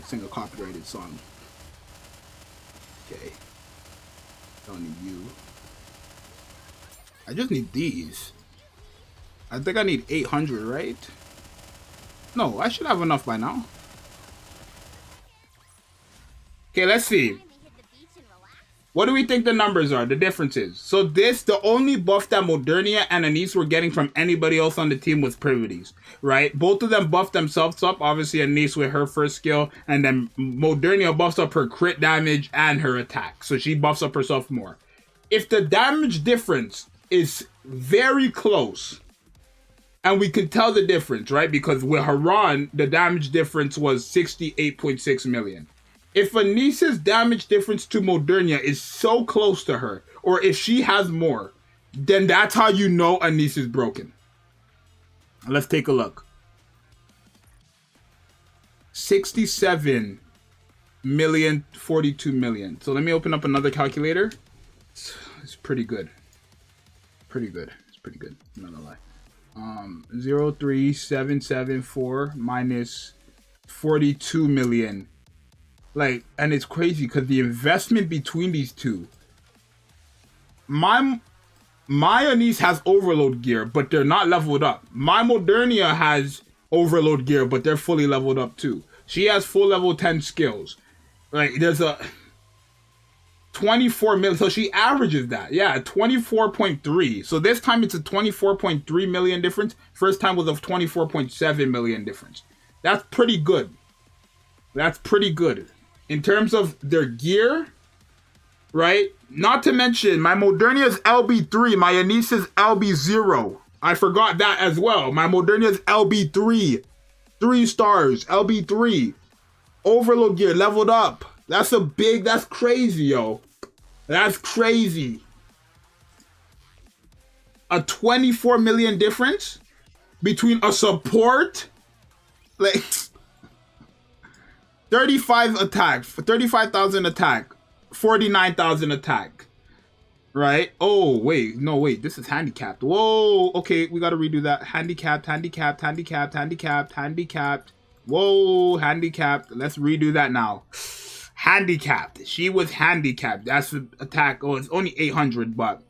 sing a copyrighted song. Okay. Don't need you. I just need these. I think I need 800, right? No, I should have enough by now. Okay, let's see. What do we think the numbers are, the differences? So this, the only buff that Modernia and ANIS were getting from anybody else on the team was Privities, right? Both of them buffed themselves up. Obviously, ANIS with her first skill, and then Modernia buffs up her crit damage and her attack. So she buffs up herself more. If the damage difference is very close, and we can tell the difference, right? Because with Haran, the damage difference was 68.6 million. If ANIS's damage difference to Modernia is so close to her, or if she has more, then that's how you know ANIS is broken. Let's take a look. 67 million, 42 million. So let me open up another calculator. It's pretty good. Pretty good. It's pretty good. I'm not gonna lie. 0.3774 minus 42 million. Like, and it's crazy because the investment between these two. My ANIS has overload gear, but they're not leveled up. My Modernia has overload gear, but they're fully leveled up too. She has full level 10 skills. Like, there's a 24 million. So she averages that. Yeah, 24.3. So this time it's a 24.3 million difference. First time was a 24.7 million difference. That's pretty good. That's pretty good. In terms of their gear, right? Not to mention, my Modernia is LB3, my ANIS is LB0. I forgot that as well. My Modernia is LB3. 3 stars, LB3. Overload gear, leveled up. That's crazy, yo. That's crazy. A 24 million difference between a support, like... 35 attack, 35,000 attack, 49,000 attack, right? Oh, wait, no, wait, this is handicapped. Whoa, okay, we gotta redo that. Handicapped, handicapped, handicapped, handicapped, handicapped. Whoa, handicapped. Let's redo that now. Handicapped. She was handicapped. That's the attack. Oh, it's only 800, but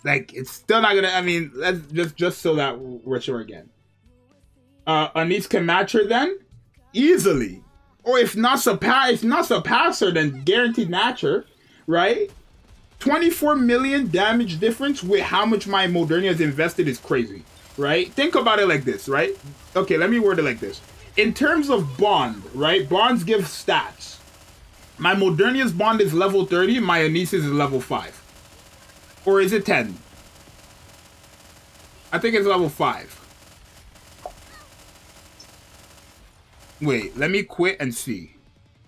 like, it's still not gonna, I mean, let's just so that we're sure again. ANIS can match her then? Easily. Or if not surpass her, then guaranteed match her, right? 24 million damage difference with how much my Modernia has invested is crazy, right? Think about it like this, right? Okay, let me word it like this. In terms of bond, right? Bonds give stats. My Modernia's bond is level 30, my ANIS's is level 5. Or is it 10? I think it's level 5. Wait, let me quit and see.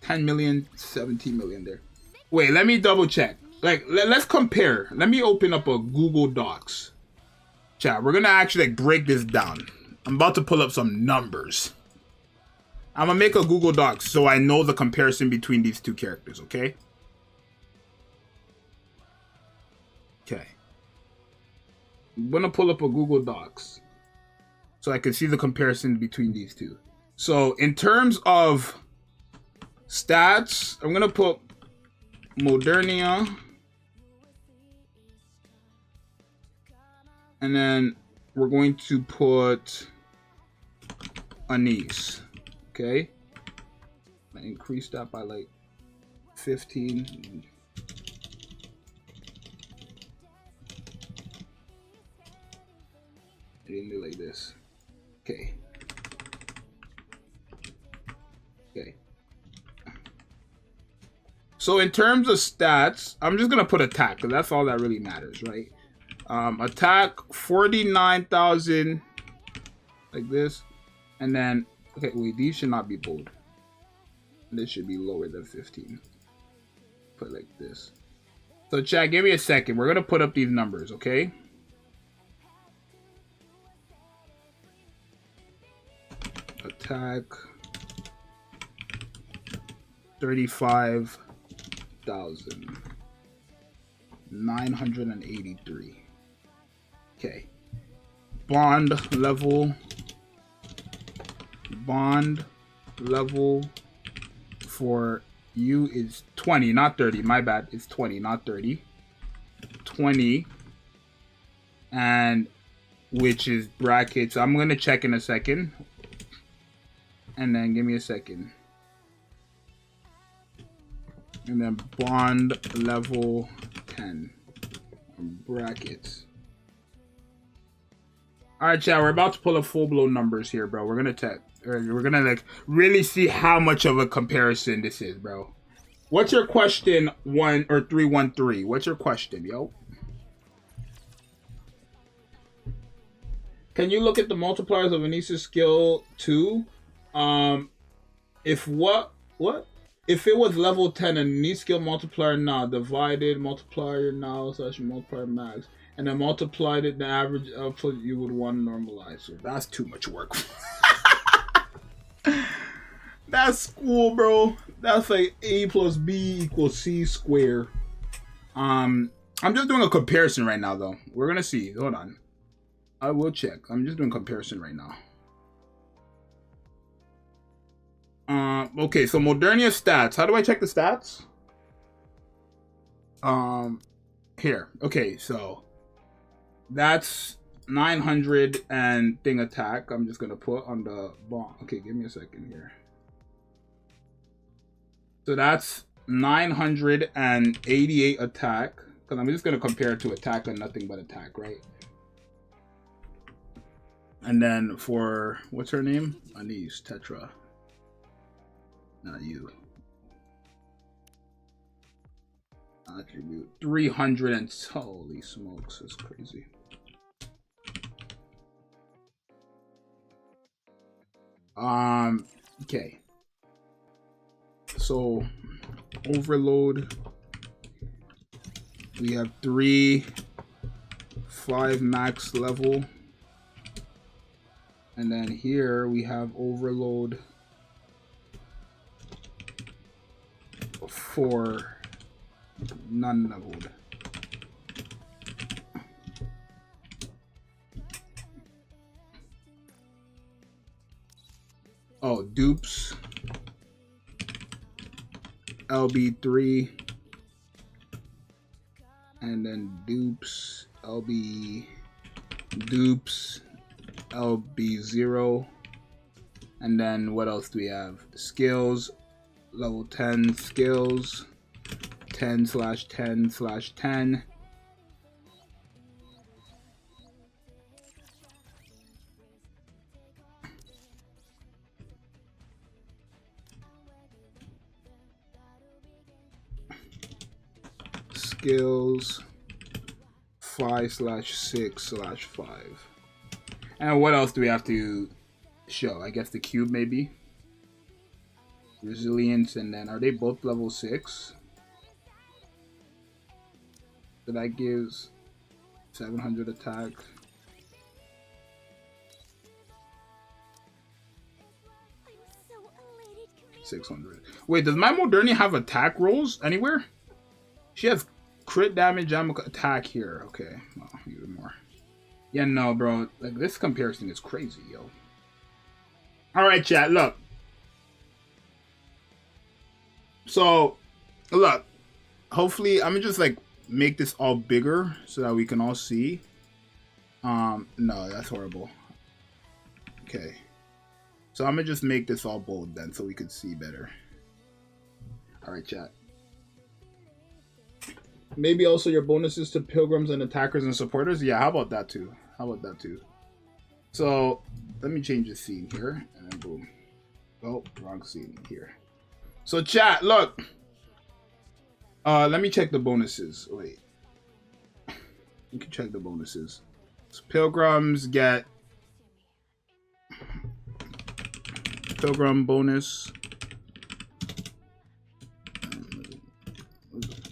10 million, 17 million there. Wait, let me double check. Like, let's compare. Let me open up a Google Docs. Chat, we're gonna actually like break this down. I'm about to pull up some numbers. I'm gonna make a Google Docs so I know the comparison between these two characters, okay? Okay. I'm gonna pull up a Google Docs so I can see the comparison between these two. So in terms of stats, I'm gonna put Modernia, and then we're going to put ANIS. Okay, I increase that by like 15. I didn't do like this. Okay. Okay. So in terms of stats, I'm just gonna put attack because that's all that really matters, right? Attack 49,000, like this, and then okay, wait, these should not be bold. This should be lower than 15. Put like this. So chat, give me a second. We're gonna put up these numbers, okay? Attack 35,983. Okay. Bond level for you is 20, not 30. My bad. It's 20, not 30. 20. And which is brackets. I'm going to check in a second. And then give me a second. And then bond level 10. Brackets. Alright, chat, we're about to pull up full-blown numbers here, bro. We're gonna like really see how much of a comparison this is, bro. What's your question 313? What's your question, yo? Can you look at the multipliers of Anis's skill 2? If it was level 10 and Anis skill multiplier now, divided multiplier now / multiplier max, and then multiplied it the average output you would want to normalize. So that's too much work. That's cool, bro. That's like A plus B equals C squared. I'm just doing a comparison right now, though. We're gonna see. Hold on. I will check. I'm just doing comparison right now. Okay, so Modernia stats. How do I check the stats? Here. Okay, so that's 900 and thing attack. I'm just gonna put on the bomb. Okay, give me a second here. So that's 988 attack. Because I'm just gonna compare it to attack and nothing but attack, right? And then for what's her name? Anis Tetra. Not you. Attribute 300 and holy smokes, that's crazy. Okay. So overload. We have 5 max level. And then here we have overload 4 non-leveled. Oh, dupes. LB3. And then dupes. Dupes. LB0. And then what else do we have? Skills. Level 10 skills. 10/10/10. Skills 5/6/5. And what else do we have to show? I guess the cube maybe. Resilience, and then are they both level 6? So that gives 700 attack. I'm so elated, Commander. 600. Wait, does my Modernia have attack rolls anywhere? She has crit damage and attack here. Okay, well, even more. Yeah, no, bro. Like, this comparison is crazy, yo. Alright, chat, look. So, look. Hopefully, I'm gonna just, like, make this all bigger so that we can all see. No, that's horrible. Okay. So, I'm gonna just make this all bold then so we can see better. Alright, chat. Maybe also your bonuses to pilgrims and attackers and supporters. Yeah, how about that too? How about that too? So let me change the scene here, and then boom. Oh, wrong scene here. So chat, look. Let me check the bonuses. Wait. You can check the bonuses. So pilgrims get pilgrim bonus.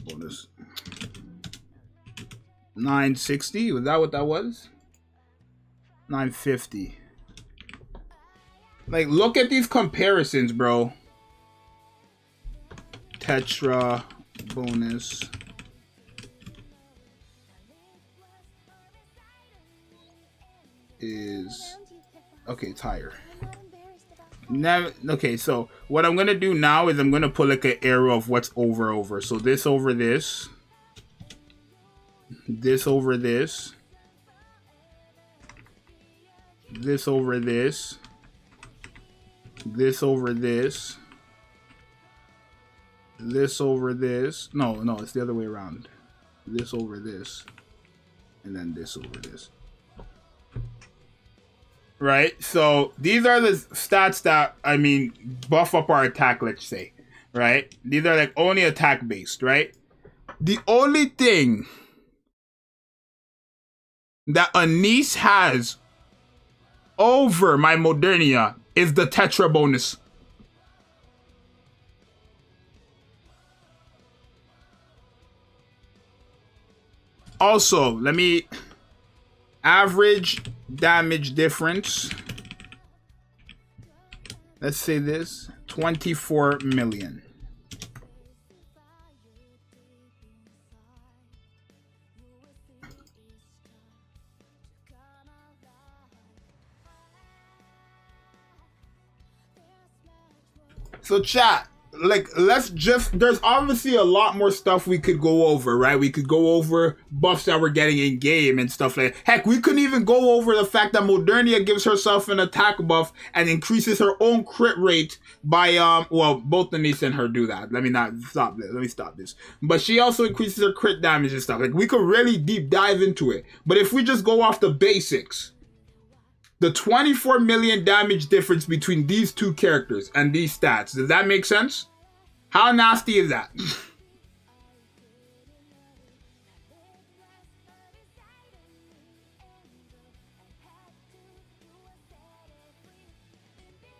Bonus. 960, was that what that was? 950. Like, look at these comparisons, bro. Tetra bonus. Is okay, it's higher. Now, okay, so what I'm gonna do now is I'm gonna put like an arrow of what's over. So this over this. This over this. This over this. This over this. This over this. No, it's the other way around. This over this. And then this over this. Right? So these are the stats that, I mean, buff up our attack, let's say. Right? These are like only attack based, right? The only thing that ANIS has over my Modernia is the Tetra bonus. Also, let me average damage difference. Let's say this 24 million. So chat, like, there's obviously a lot more stuff we could go over, right? We could go over buffs that we're getting in game and stuff like that. Heck, we couldn't even go over the fact that Modernia gives herself an attack buff and increases her own crit rate by, well, both ANIS and her do that. Let me stop this. But she also increases her crit damage and stuff. Like, we could really deep dive into it. But if we just go off the basics, the 24 million damage difference between these two characters and these stats. Does that make sense? How nasty is that?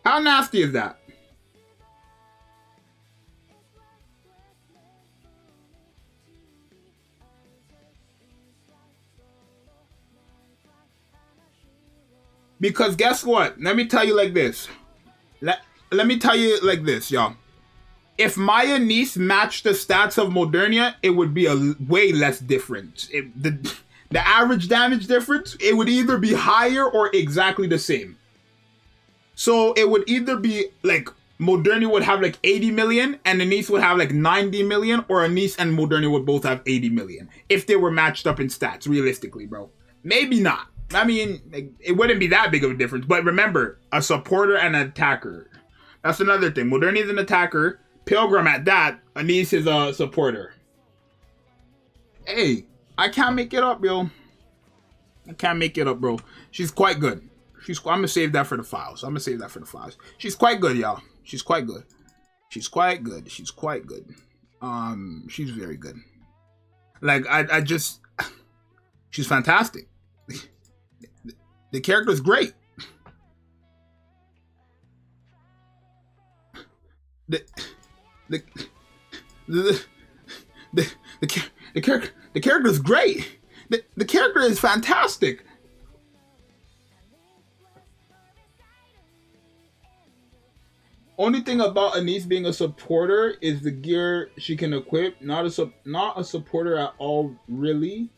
How nasty is that? Because guess what? Let me tell you like this. Let me tell you like this, y'all. If my ANIS matched the stats of Modernia, it would be a way less different. The average damage difference, it would either be higher or exactly the same. So it would either be like Modernia would have like 80 million and ANIS would have like 90 million, or ANIS and Modernia would both have 80 million if they were matched up in stats, realistically, bro. Maybe not. I mean, like, it wouldn't be that big of a difference. But remember, a supporter and an attacker. That's another thing. Modernia is an attacker. Pilgrim at that. ANIS is a supporter. Hey, I can't make it up, yo. I can't make it up, bro. She's quite good. I'm gonna save that for the files. She's quite good, y'all. She's quite good. She's very good. Like, I just... She's fantastic. The character's great. The character's great. The character is fantastic. Only thing about ANIS being a supporter is the gear she can equip. Not a supporter at all, really.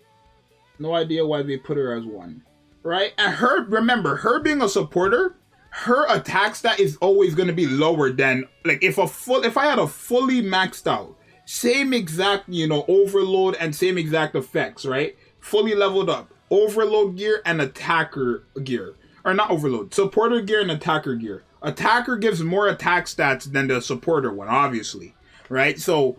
No idea why they put her as one. Right? And remember, her being a supporter, her attack stat is always going to be lower than, like, if I had a fully maxed out, same exact, overload and same exact effects, right? Fully leveled up, overload gear and attacker gear. Or not overload, supporter gear and attacker gear. Attacker gives more attack stats than the supporter one, obviously. Right? So,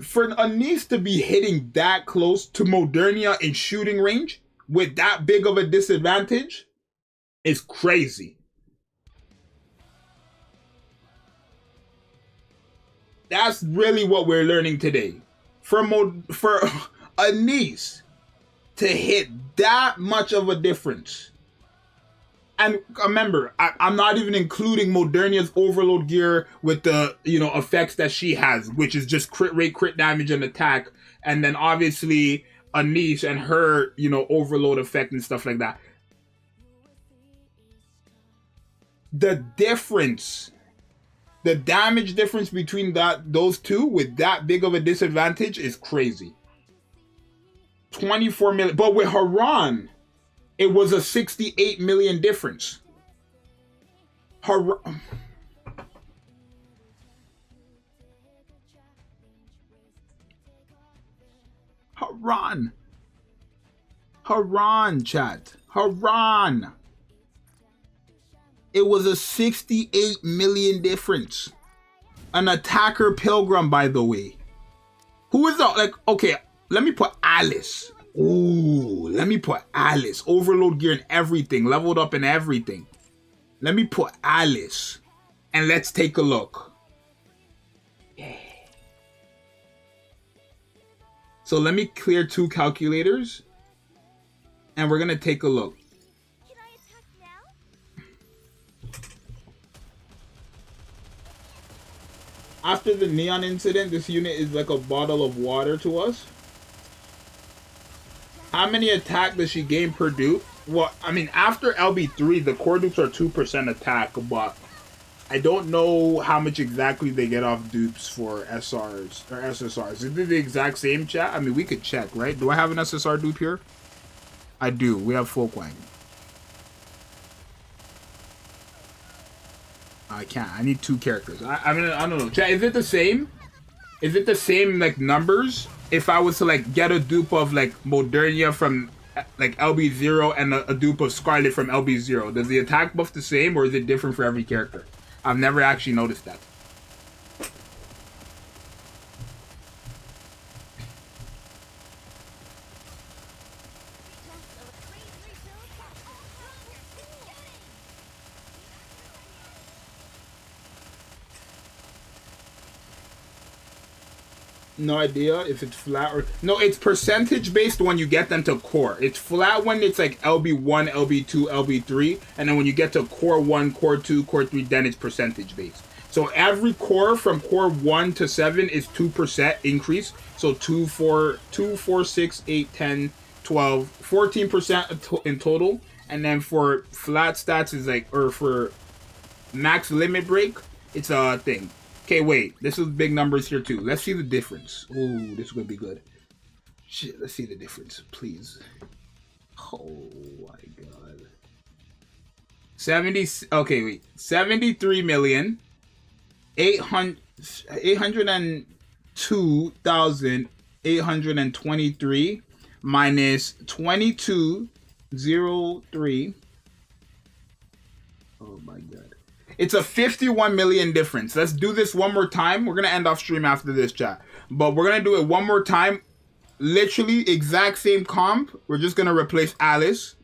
for ANIS to be hitting that close to Modernia in shooting range with that big of a disadvantage is crazy. That's really what we're learning today. For ANIS to hit that much of a difference. And remember, I'm not even including Modernia's overload gear with the, effects that she has, which is just crit rate, crit damage, and attack. And then obviously ANIS and her, overload effect and stuff like that. The difference, the damage difference between those two with that big of a disadvantage is crazy. 24 million. But with Haran, it was a 68 million difference. Haran. Haran, chat. Haran. It was a 68 million difference. An attacker pilgrim, by the way. Who is that? Like, okay, let me put Alice. Ooh, let me put Alice. Overload gear and everything. Leveled up and everything. Let me put Alice. And let's take a look. Yeah. So let me clear 2 calculators. And we're going to take a look. Can I attack now? After the neon incident, this unit is like a bottle of water to us. How many attack does she gain per dupe? Well, I mean, after LB3, the core dupes are 2% attack, but I don't know how much exactly they get off dupes for SRs or SSRs. Is it the exact same, chat? I mean, we could check, right? Do I have an SSR dupe here? I do. We have Folkwang. I can't. I need 2 characters. I mean, I don't know. Chat, is it the same? Is it the same, like, numbers? If I was to, like, get a dupe of, like, Modernia from, like, LB0 and a dupe of Scarlet from LB0, does the attack buff the same, or is it different for every character? I've never actually noticed that. No idea if it's flat or... No, it's percentage based when you get them to core. It's flat when it's like LB1, LB2, LB3. And then when you get to core 1, core 2, core 3, then it's percentage based. So every core from core 1 to 7 is 2% increase. So 2, 4, 6, 8, 10, 12, 14% in total. And then for flat stats is like... Or for max limit break, it's a thing. Okay, wait. This is big numbers here too. Let's see the difference. Ooh, this is gonna be good. Shit, let's see the difference, please. Oh my god. 802,823 minus 2203. Oh my god. It's a 51 million difference. Let's do this one more time. We're going to end off stream after this, chat. But we're going to do it one more time. Literally exact same comp. We're just going to replace Alice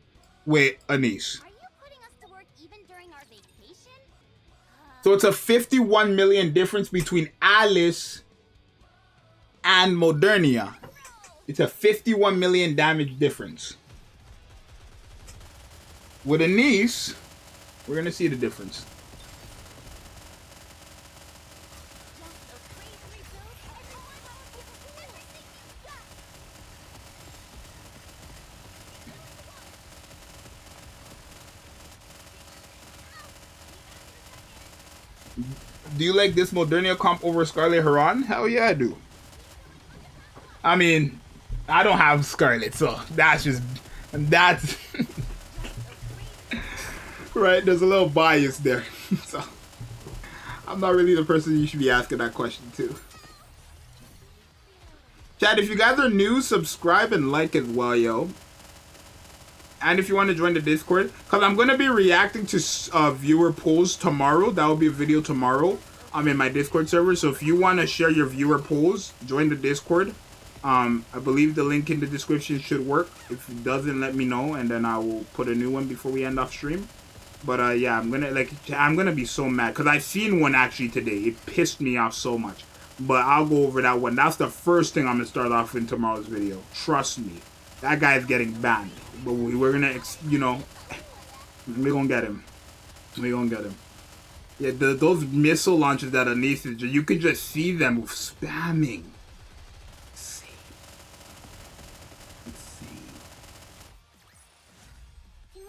with ANIS. Are you putting us to work even during our vacation? So it's a 51 million difference between Alice and Modernia. It's a 51 million damage difference. With ANIS, we're going to see the difference. Do you like this Modernia comp over Scarlet Haran? Hell yeah, I do. I mean, I don't have Scarlet, so that's right. There's a little bias there, so I'm not really the person you should be asking that question to. Chat, if you guys are new, subscribe and like as well, yo. And if you want to join the Discord, because I'm going to be reacting to viewer polls tomorrow. That will be a video tomorrow. I'm in my Discord server. So if you want to share your viewer polls, join the Discord. I believe the link in the description should work. If it doesn't, let me know. And then I will put a new one before we end off stream. But yeah, I'm going to be so mad. Because I've seen one actually today. It pissed me off so much. But I'll go over that one. That's the first thing I'm going to start off in tomorrow's video. Trust me. That guy is getting banned. But we're gonna, you know, we're gonna get him. We're gonna get him. Yeah, those missile launches that ANIS is, you could just see them spamming.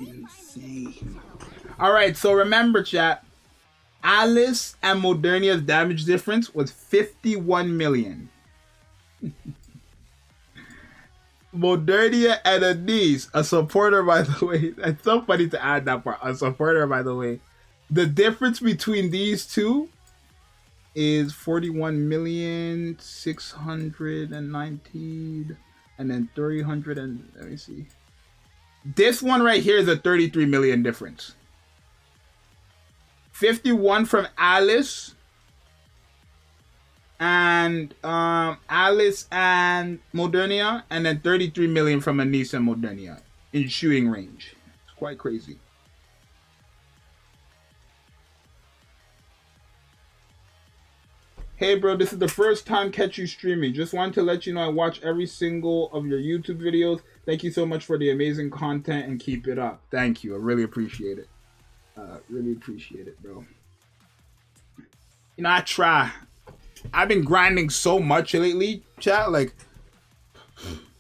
Insane. Alright, so remember, chat. Alice and Modernia's damage difference was 51 million. Modernia and ANIS, a supporter, by the way. It's so funny to add that part. A supporter, by the way. The difference between these two is 41,619. and then 300 and let me see. This one right here is a 33 million difference. 51 from Alice and Alice and Modernia, and then 33 million from ANIS and Modernia in shooting range. It's quite crazy. Hey bro, this is the first time catch you streaming. Just wanted to let you know I watch every single of your YouTube videos. Thank you so much for the amazing content and keep it up. Thank you. I really appreciate it. Really appreciate it, bro. You know, I try. I've been grinding so much lately, chat. Like,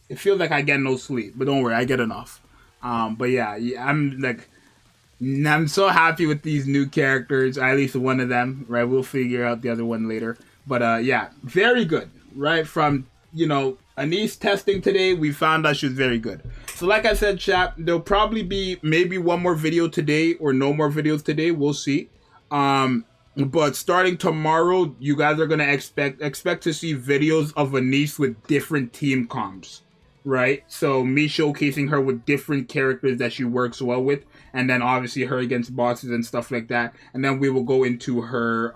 it feels like I get no sleep. But don't worry, I get enough. But yeah, I'm so happy with these new characters. At least one of them, right? We'll figure out the other one later. But yeah, very good, right? From, you know, ANIS testing today, we found out she was very good. So like I said, chat, there'll probably be maybe one more video today or no more videos today. We'll see. But starting tomorrow, you guys are gonna expect to see videos of ANIS with different team comps, right? So me showcasing her with different characters that she works well with, and then obviously her against bosses and stuff like that. And then we will go into her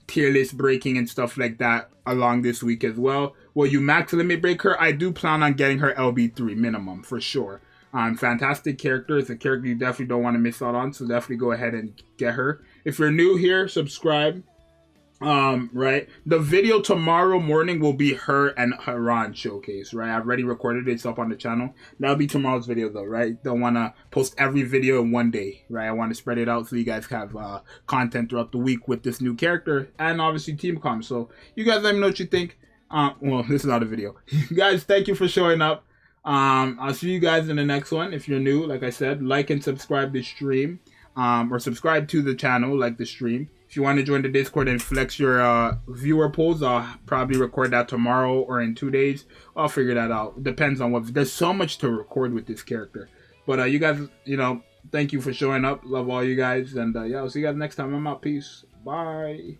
tier list breaking and stuff like that along this week as well. Will you max limit break her? I do plan on getting her LB3 minimum for sure. Fantastic character. It's a character you definitely don't want to miss out on, so definitely go ahead and get her. If you're new here, subscribe. Right, the video tomorrow morning will be her and Haran showcase, right? I've already recorded it. It's up on the channel. That'll be tomorrow's video though, right? Don't want to post every video in one day, right? I want to spread it out so you guys have content throughout the week with this new character and obviously team comp. So you guys let me know what you think. Well, this is not a video. Guys, thank you for showing up. I'll see you guys in the next one. If you're new, like I said, like and subscribe to the stream, or subscribe to the channel, like the stream. If you want to join the Discord and flex your viewer polls, I'll probably record that tomorrow or in 2 days. I'll figure that out. Depends on what. There's so much to record with this character. But you guys, you know, thank you for showing up. Love all you guys. And yeah, I'll see you guys next time. I'm out. Peace. Bye.